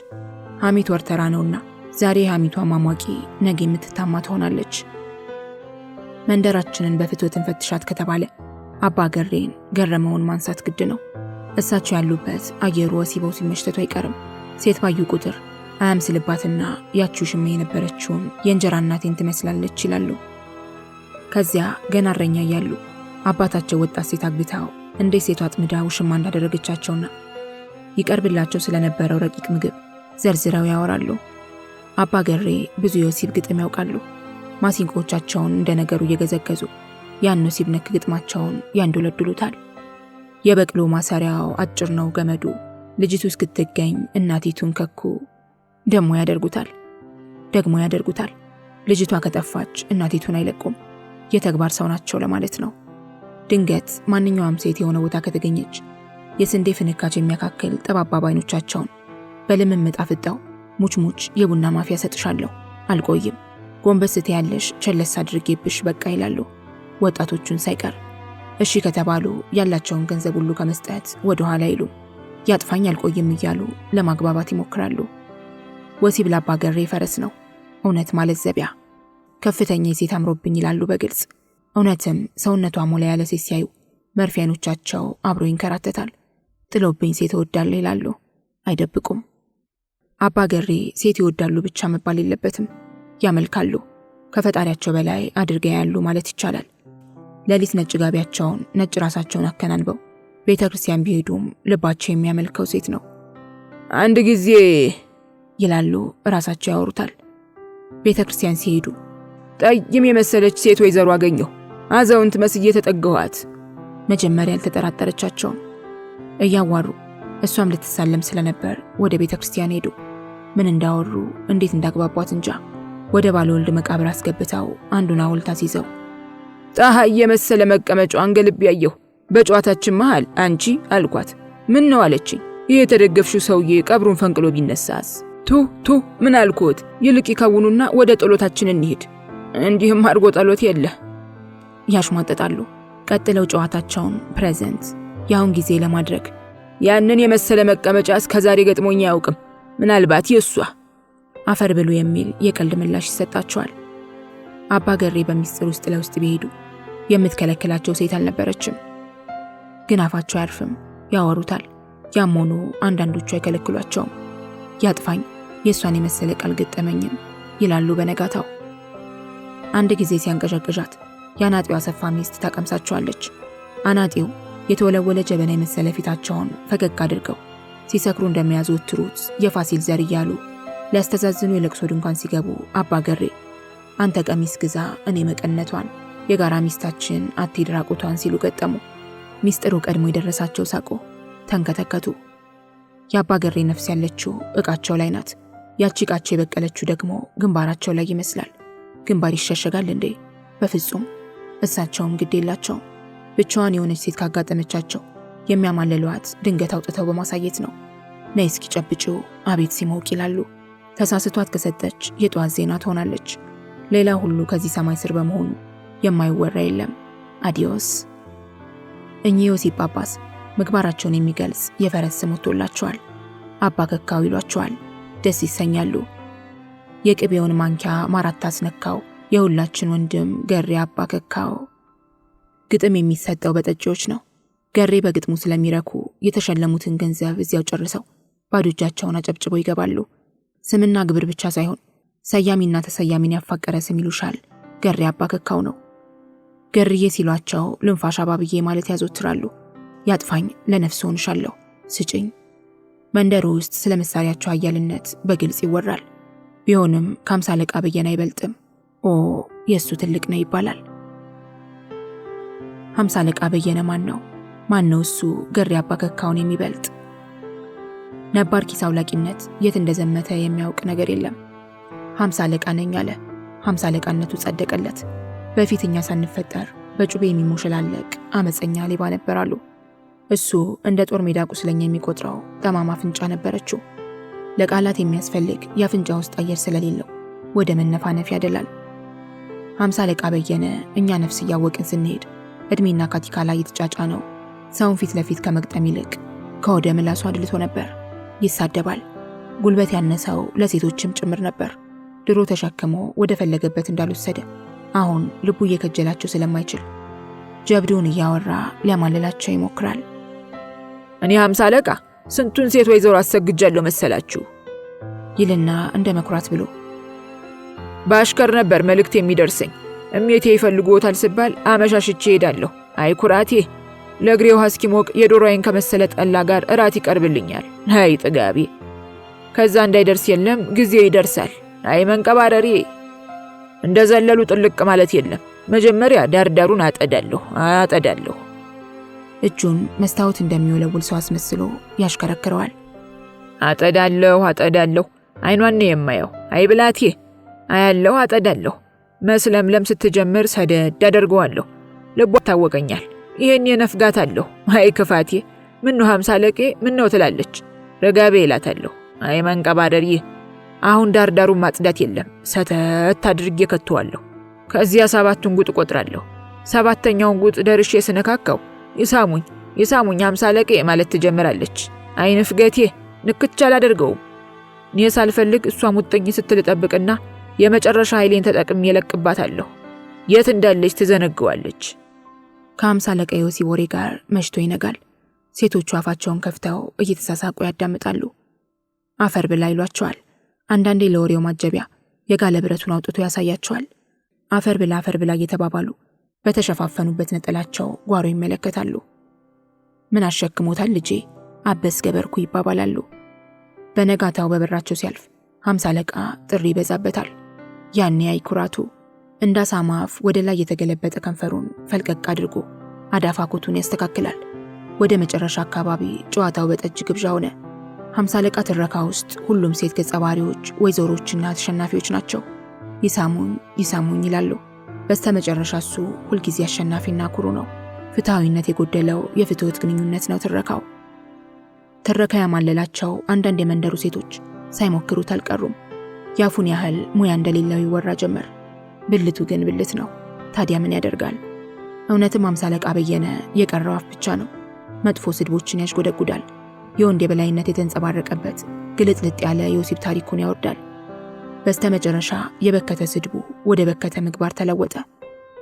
ሐሚት ወርተራ ነውና ዛሬ ሐሚቷ ማሟቂ ነገ የምትታማ ትሆናለች። መንደራችንን በፍትወት እንፈትሻት ከተባለ አባ ገሬን ገረመውን ማንሳት ግድ ነው። እሳቸው ያሉበት አየሩ ወሲበው ሲመሽተቱ አይቀርም። ሴት ባዩ ቁጥር አያምስልባትና ያቺው ሽሜ የነበረችውን የእንጀራ እናቴን ትመስላለች ይላሉ። ከዚያ ገና እረኛ እያሉ አባታቸው ወጣት ሴት አግብተው እንዴት ሴቷ አጥምዳ ውሽማ እንዳደረገቻቸውና ይቀርብላቸው ስለነበረው ረቂቅ ምግብ ዘርዝረው ያወራሉ። አባ ገሬ ብዙ የወሲብ ግጥም ያውቃሉ። ማሲንቆቻቸውን እንደ ነገሩ እየገዘገዙ ያን ወሲብ ነክ ግጥማቸውን ያንዶለድሉታል። የበቅሎ ማሰሪያው አጭር ነው ገመዱ፣ ልጅቱ እስክትገኝ እናቲቱን ከኩ። ደግሞ ያደርጉታል። ልጅቷ ከጠፋች እናቲቱን አይለቁም። የተግባር ሰው ናቸው ለማለት ነው። ድንገት ማንኛውም ሴት የሆነ ቦታ ከተገኘች የስንዴ ፍንካች የሚያካክል ጠባባብ አይኖቻቸውን በልምምጥ አፍጠው ሙችሙች የቡና ማፊያ ሰጥሻለሁ፣ አልቆይም፣ ጎንበስ ትያለሽ፣ ቸለስ አድርጌብሽ በቃ ይላሉ። ወጣቶቹን ሳይቀር እሺ ከተባሉ ያላቸውን ገንዘብ ሁሉ ከመስጠት ወደ ኋላ ይሉ ያጥፋኝ አልቆይም እያሉ ለማግባባት ይሞክራሉ። ወሲብ ለአባገሬ ፈረስ ነው፣ እውነት ማለት ዘቢያ። ከፍተኛ የሴት አምሮብኝ ይላሉ በግልጽ። እውነትም ሰውነቷ ሞላ ያለ ሴት ሲያዩ መርፌ አይኖቻቸው አብሮ ይንከራተታል። ጥሎብኝ ሴት እወዳለሁ ይላሉ፣ አይደብቁም። አባገሬ ሴት ይወዳሉ ብቻ መባል የለበትም፣ ያመልካሉ። ከፈጣሪያቸው በላይ አድርገው ያሉ ማለት ይቻላል። ሌሊት ነጭ ጋቢያቸውን ነጭ ራሳቸውን አከናንበው ቤተ ክርስቲያን ቢሄዱም ልባቸው የሚያመልከው ሴት ነው። አንድ ጊዜ ይላሉ፣ ራሳቸው ያወሩታል። ቤተ ክርስቲያን ሲሄዱ ጠይም የመሰለች ሴት ወይዘሮ አገኘሁ፣ አዛውንት መስዬ ተጠጋኋት። መጀመሪያ ያልተጠራጠረቻቸውም እያዋሩ እሷም ልትሳለም ስለነበር ወደ ቤተ ክርስቲያን ሄዱ። ምን እንዳወሩ እንዴት እንዳግባቧት እንጃ። ወደ ባለወልድ መቃብር አስገብተው አንዱን ሐውልት አስይዘው ፀሐይ የመሰለ መቀመጫዋን ገልብ ያየሁ፣ በጨዋታችን መሃል አንቺ አልኳት። ምን ነው አለችኝ። ይህ የተደገፍሽው ሰውዬ ቀብሩን ፈንቅሎ ቢነሳስ? ቱ ምን አልኩት። ይልቅ ይከውኑና ወደ ጸሎታችን እንሂድ። እንዲህም አድርጎ ጸሎት የለ። ያሽሟጠጣሉ። ቀጥለው ጨዋታቸውን ፕሬዘንት ያሁን ጊዜ ለማድረግ ያንን የመሰለ መቀመጫ እስከዛሬ ገጥሞኝ አያውቅም፣ ምናልባት የሷ አፈር ብሉ የሚል የቀልድ ምላሽ ይሰጣቸዋል። አባገሬ በሚስጥር ውስጥ ለውስጥ ቢሄዱ የምትከለክላቸው ሴት አልነበረችም። ግን አፋቸው አያርፍም፣ ያወሩታል። ያም ሆኖ አንዳንዶቹ አይከለክሏቸውም። ያጥፋኝ የሷን የመሰለ ቃል ገጠመኝም ይላሉ በነጋታው። አንድ ጊዜ ሲያንቀዠቅዣት የአናጢው አሰፋ ሚስት ታቀምሳቸዋለች። አናጢው የተወለወለ ጀበና የመሰለ ፊታቸውን ፈገግ አድርገው ሲሰክሩ እንደሚያዘወትሩት የፋሲል ዘር እያሉ ሊያስተዛዝኑ የለቅሶ ድንኳን ሲገቡ አባገሬ አንተ ቀሚስ ግዛ እኔ መቀነቷን፣ የጋራ ሚስታችን አትሂድ ራቁቷን ሲሉ ገጠሙ። ሚስጥሩ ቀድሞ የደረሳቸው ሳቆ፣ ተንከተከቱ። የአባገሬ ነፍስ ያለችው ዕቃቸው ላይ ናት። ያቺ ዕቃቸው የበቀለችው ደግሞ ግንባራቸው ላይ ይመስላል። ግንባር ይሸሸጋል እንዴ? በፍጹም። እሳቸውም ግድ የላቸውም። ብቻዋን የሆነች ሴት ካጋጠመቻቸው የሚያማልሏት ድንገት አውጥተው በማሳየት ነው። ነይ እስኪ ጨብጪው፣ አቤት ሲሞቅ ይላሉ። ተሳስቷት ከሰጠች የጧት ዜና ትሆናለች። ሌላ ሁሉ ከዚህ ሰማይ ስር በመሆኑ የማይወራ የለም። አዲዮስ። እኚህ ዮሴፍ ጳጳስ ምግባራቸውን የሚገልጽ የፈረስ ስም ወጥቶላቸዋል። አባ ከካው ይሏቸዋል። ደስ ይሰኛሉ። የቅቤውን ማንኪያ ማራት ታስነካው የሁላችን ወንድም ገሬ አባ ከካው። ግጥም የሚሰጠው በጠጪዎች ነው። ገሬ በግጥሙ ስለሚረኩ የተሸለሙትን ገንዘብ እዚያው ጨርሰው ባዶ እጃቸውን አጨብጭበው ይገባሉ። ስምና ግብር ብቻ ሳይሆን ሰያሚና ተሰያሚን ያፋቀረ ስም ይሉሻል። ገሬ አባ ከካው ነው። ገርዬ ሲሏቸው ልንፋሽ አባብዬ ማለት ያዘወትራሉ። ያጥፋኝ ለነፍስ ሆንሻለሁ ስጭኝ። መንደሩ ውስጥ ስለ መሳሪያቸው ኃያልነት በግልጽ ይወራል። ቢሆንም ከ50 አለቃ በየነ አይበልጥም። ኦ የእሱ ትልቅ ነው ይባላል። 50 አለቃ በየነ ማን ነው? ማን ነው እሱ ገሬ አባ ከካውን የሚበልጥ? ነባር ኪስ አውላቂነት የት እንደዘመተ የሚያውቅ ነገር የለም። 50 አለቃ ነኝ አለ። 50 አለቃነቱ ጸደቀለት። በፊት እኛ ሳንፈጠር በጩቤ የሚሞሸላለቅ አመፀኛ ሌባ ነበራሉ። እሱ እንደ ጦር ሜዳ ቁስለኛ የሚቆጥረው ጠማማ አፍንጫ ነበረችው። ለቃላት የሚያስፈልግ የአፍንጫ ውስጥ አየር ስለሌለው ወደ መነፋነፍ ያደላል። 50 አለቃ በየነ እኛ ነፍስ እያወቅን ስንሄድ እድሜና ካቲካ ላይ የተጫጫ ነው። ሰውን ፊት ለፊት ከመግጠም ይልቅ ከወደ ምላሱ አድልቶ ነበር። ይሳደባል። ጉልበት ያነሰው ለሴቶችም ጭምር ነበር። ድሮ ተሸክሞ ወደ ፈለገበት እንዳልወሰደ አሁን ልቡ እየከጀላቸው ስለማይችል ጀብዱን እያወራ ሊያማልላቸው ይሞክራል። እኔ 50 አለቃ ስንቱን ሴት ወይዘሮ አሰግጃለሁ መሰላችሁ ይልና እንደ መኩራት ብሎ በአሽከር ነበር መልእክት የሚደርሰኝ። እሜቴ ይፈልጉታል ስባል አመሻሽቼ ሄዳለሁ። አይ ኩራቴ! ለእግሬ ውሃ እስኪሞቅ የዶሮዬን ከመሰለ ጠላ ጋር እራት ይቀርብልኛል። አይ ጥጋቤ! ከዛ እንዳይደርስ የለም ጊዜው ይደርሳል። አይ መንቀባረሬ! እንደ ዘለሉ ጥልቅ ማለት የለም። መጀመሪያ ዳርዳሩን አጠዳለሁ። እጁን መስታወት እንደሚወለውል ሰው አስመስሎ ያሽከረክረዋል። አጠዳለሁ። አይኗን ነው የማየው። አይ ብላቴ! አያለሁ፣ አጠዳለሁ። መስለምለም ስትጀምር ሰደድ አደርገዋለሁ። ልቧ ታወቀኛል። ይሄን የነፍጋታለሁ። አይ ክፋቴ! ምን ነው 50 አለቄ ምን ነው ትላለች። ረጋቤ ይላታለሁ። አይ መንቀባረሪ፣ አሁን ዳርዳሩን ማጽዳት የለም ሰተት አድርጌ ከተዋለሁ። ከዚያ 7ቱን ጉጥ ቆጥራለሁ። 7ኛውን ጉጥ ደርሼ ስነካካው ይሳሙኝ 50 አለቄ ማለት ትጀምራለች። አይን ፍገቴ ንክቻ አላደርገውም። እኔ ሳልፈልግ እሷ ሙጥኝ ስትል ጠብቅና የመጨረሻ ኃይሌን ተጠቅሜ እለቅባታለሁ። የት እንዳለች ትዘነግዋለች። ከ50 አለቃ ዮሴፍ ወሬ ጋር መሽቶ ይነጋል። ሴቶቹ አፋቸውን ከፍተው እየተሳሳቁ ያዳምጣሉ። አፈር ብላ ይሏቸዋል። አንዳንዴ ለወሬው ማጀቢያ የጋለ ብረቱን አውጥቶ ያሳያቸዋል። አፈር ብላ እየተባባሉ በተሸፋፈኑበት ነጠላቸው ጓሮ ይመለከታሉ። ምን አሸክሞታል ልጄ አበስ ገበርኩ ይባባላሉ። በነጋታው በበራቸው ሲያልፍ 50 አለቃ ጥሪ ይበዛበታል። ያኔ አይኩራቱ እንደ አሳማ አፍ ወደ ላይ የተገለበጠ ከንፈሩን ፈልቀቅ አድርጎ አዳፋ ኮቱን ያስተካክላል። ወደ መጨረሻ አካባቢ ጨዋታው በጠጅ ግብዣ ሆነ። 50 አለቃ ትረካ ውስጥ ሁሉም ሴት ገጸ ባህሪዎች ወይዘሮችና ተሸናፊዎች ናቸው። ይሳሙኝ ይላሉ። በስተመጨረሻ እሱ ሁልጊዜ አሸናፊና ኩሩ ነው። ፍትሃዊነት የጎደለው የፍትወት ግንኙነት ነው ትረካው። ትረካ ያማለላቸው አንዳንድ የመንደሩ ሴቶች ሳይሞክሩት አልቀሩም። ያፉን ያህል ሙያ እንደሌለው ይወራ ጀመር። ብልቱ ግን ብልት ነው። ታዲያ ምን ያደርጋል? እውነትም 50 አለቃ በየነ የቀረው አፍ ብቻ ነው። መጥፎ ስድቦችን ያሽጎደጉዳል። የወንድ የበላይነት የተንጸባረቀበት ግልጥልጥ ያለ የወሲብ ታሪኩን ያወርዳል። በስተመጨረሻ የበከተ ስድቡ ወደ በከተ ምግባር ተለወጠ።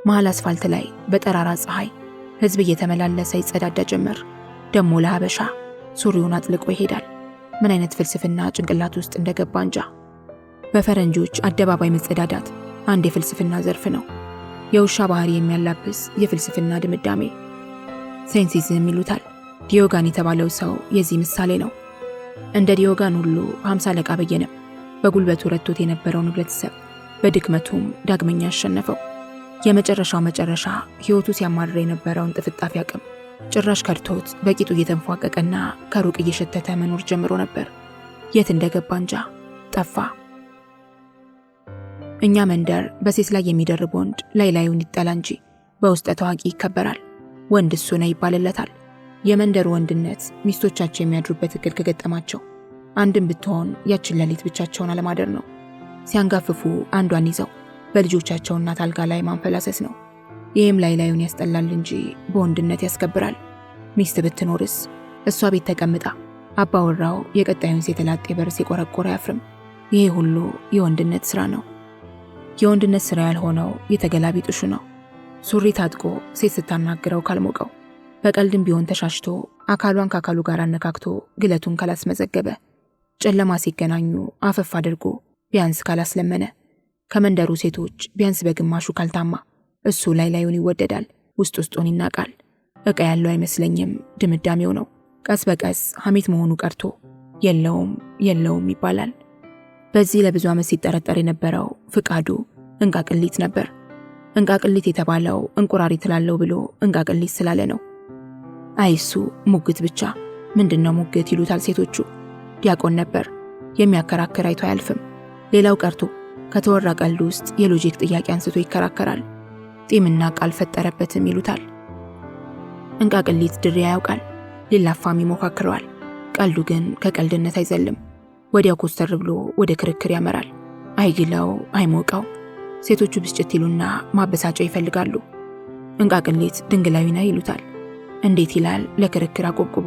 መሃል አስፋልት ላይ በጠራራ ፀሐይ ህዝብ እየተመላለሰ ይጸዳዳ ጀመር። ደሞ ለሀበሻ ሱሪውን አጥልቆ ይሄዳል። ምን አይነት ፍልስፍና ጭንቅላት ውስጥ እንደገባ እንጃ። በፈረንጆች አደባባይ መጸዳዳት አንድ የፍልስፍና ዘርፍ ነው። የውሻ ባህሪ የሚያላብስ የፍልስፍና ድምዳሜ ሴንሲዝም ይሉታል። ዲዮጋን የተባለው ሰው የዚህ ምሳሌ ነው። እንደ ዲዮጋን ሁሉ 50 አለቃ በየነ በጉልበቱ ረቶት የነበረውን ህብረተሰብ በድክመቱም ዳግመኛ አሸነፈው። የመጨረሻው መጨረሻ ህይወቱ ሲያማርር የነበረውን ጥፍጣፊ አቅም ጭራሽ ከድቶት በቂጡ እየተንፏቀቀና ከሩቅ እየሸተተ መኖር ጀምሮ ነበር። የት እንደገባ እንጃ፣ ጠፋ። እኛ መንደር በሴት ላይ የሚደርብ ወንድ ላዩን ይጠላ እንጂ በውስጠ ታዋቂ ይከበራል። ወንድ እሱ ነው ይባልለታል። የመንደሩ ወንድነት ሚስቶቻቸው የሚያድሩበት እክል ከገጠማቸው አንድም ብትሆን ያችን ሌሊት ብቻቸውን አለማደር ነው። ሲያንጋፍፉ አንዷን ይዘው በልጆቻቸው እናት አልጋ ላይ ማንፈላሰስ ነው። ይህም ላዩን ያስጠላል እንጂ በወንድነት ያስከብራል። ሚስት ብትኖርስ እሷ ቤት ተቀምጣ አባወራው የቀጣዩን ሴት ላጤ በር ሲቆረቆር አያፍርም። ይሄ ሁሉ የወንድነት ስራ ነው። የወንድነት ስራ ያልሆነው የተገላቢጥሹ ነው። ሱሪ ታጥቆ ሴት ስታናግረው ካልሞቀው፣ በቀልድም ቢሆን ተሻሽቶ አካሏን ከአካሉ ጋር አነካክቶ ግለቱን ካላስመዘገበ፣ ጨለማ ሲገናኙ አፈፍ አድርጎ ቢያንስ ካላስለመነ፣ ከመንደሩ ሴቶች ቢያንስ በግማሹ ካልታማ እሱ ላዩን ይወደዳል፣ ውስጡን ይናቃል። እቃ ያለው አይመስለኝም ድምዳሜው ነው። ቀስ በቀስ ሐሜት መሆኑ ቀርቶ የለውም ይባላል። በዚህ ለብዙ ዓመት ሲጠረጠር የነበረው ፍቃዱ እንቃቅሊት ነበር። እንቃቅሊት የተባለው እንቁራሪት ላለው ብሎ እንቃቅሊት ስላለ ነው። አይሱ ሙግት ብቻ። ምንድነው ሙግት ይሉታል ሴቶቹ። ዲያቆን ነበር። የሚያከራክር አይቶ አያልፍም። ሌላው ቀርቶ ከተወራ ቀልድ ውስጥ የሎጂክ ጥያቄ አንስቶ ይከራከራል። ጢምና ቃል ፈጠረበትም ይሉታል። እንቃቅሊት ድሬ ያውቃል፣ ሊላፋም ይሞካክረዋል። ቀልዱ ግን ከቀልድነት አይዘልም። ወዲያው ኮስተር ብሎ ወደ ክርክር ያመራል። አይግለው አይሞቀው። ሴቶቹ ብስጭት ይሉና ማበሳጫው ይፈልጋሉ። እንቃቅሊት ድንግላዊ ነህ ይሉታል። እንዴት ይላል ለክርክር አቆብቁቦ።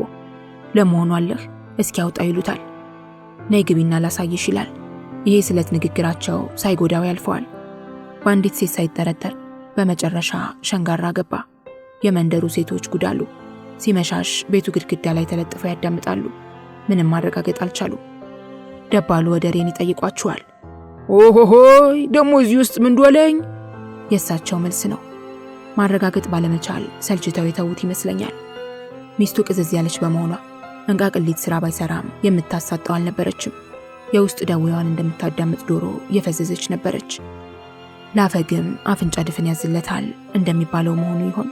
ለመሆኑ አለህ እስኪ አውጣ ይሉታል። ነይ ግቢና ላሳይሽ ይላል። ይሄ ስለት ንግግራቸው ሳይጎዳው ያልፈዋል። በአንዲት ሴት ሳይጠረጠር በመጨረሻ ሸንጋራ ገባ። የመንደሩ ሴቶች ጉዳሉ። ሲመሻሽ ቤቱ ግድግዳ ላይ ተለጥፈው ያዳምጣሉ። ምንም ማረጋገጥ አልቻሉ። ደባሉ ወደሬን ይጠይቋቸዋል። ኦሆሆይ ደሞ እዚህ ውስጥ ምን ዶለኝ? የእሳቸው መልስ ነው። ማረጋገጥ ባለመቻል ሰልችተው የተዉት ይመስለኛል። ሚስቱ ቅዝዝ ያለች በመሆኗ እንቃቅሊት ስራ ባይሰራም የምታሳጠው አልነበረችም። የውስጥ ደዌዋን እንደምታዳምጥ ዶሮ የፈዘዘች ነበረች። ላፈግም አፍንጫ ድፍን ያዝለታል እንደሚባለው መሆኑ ይሆን?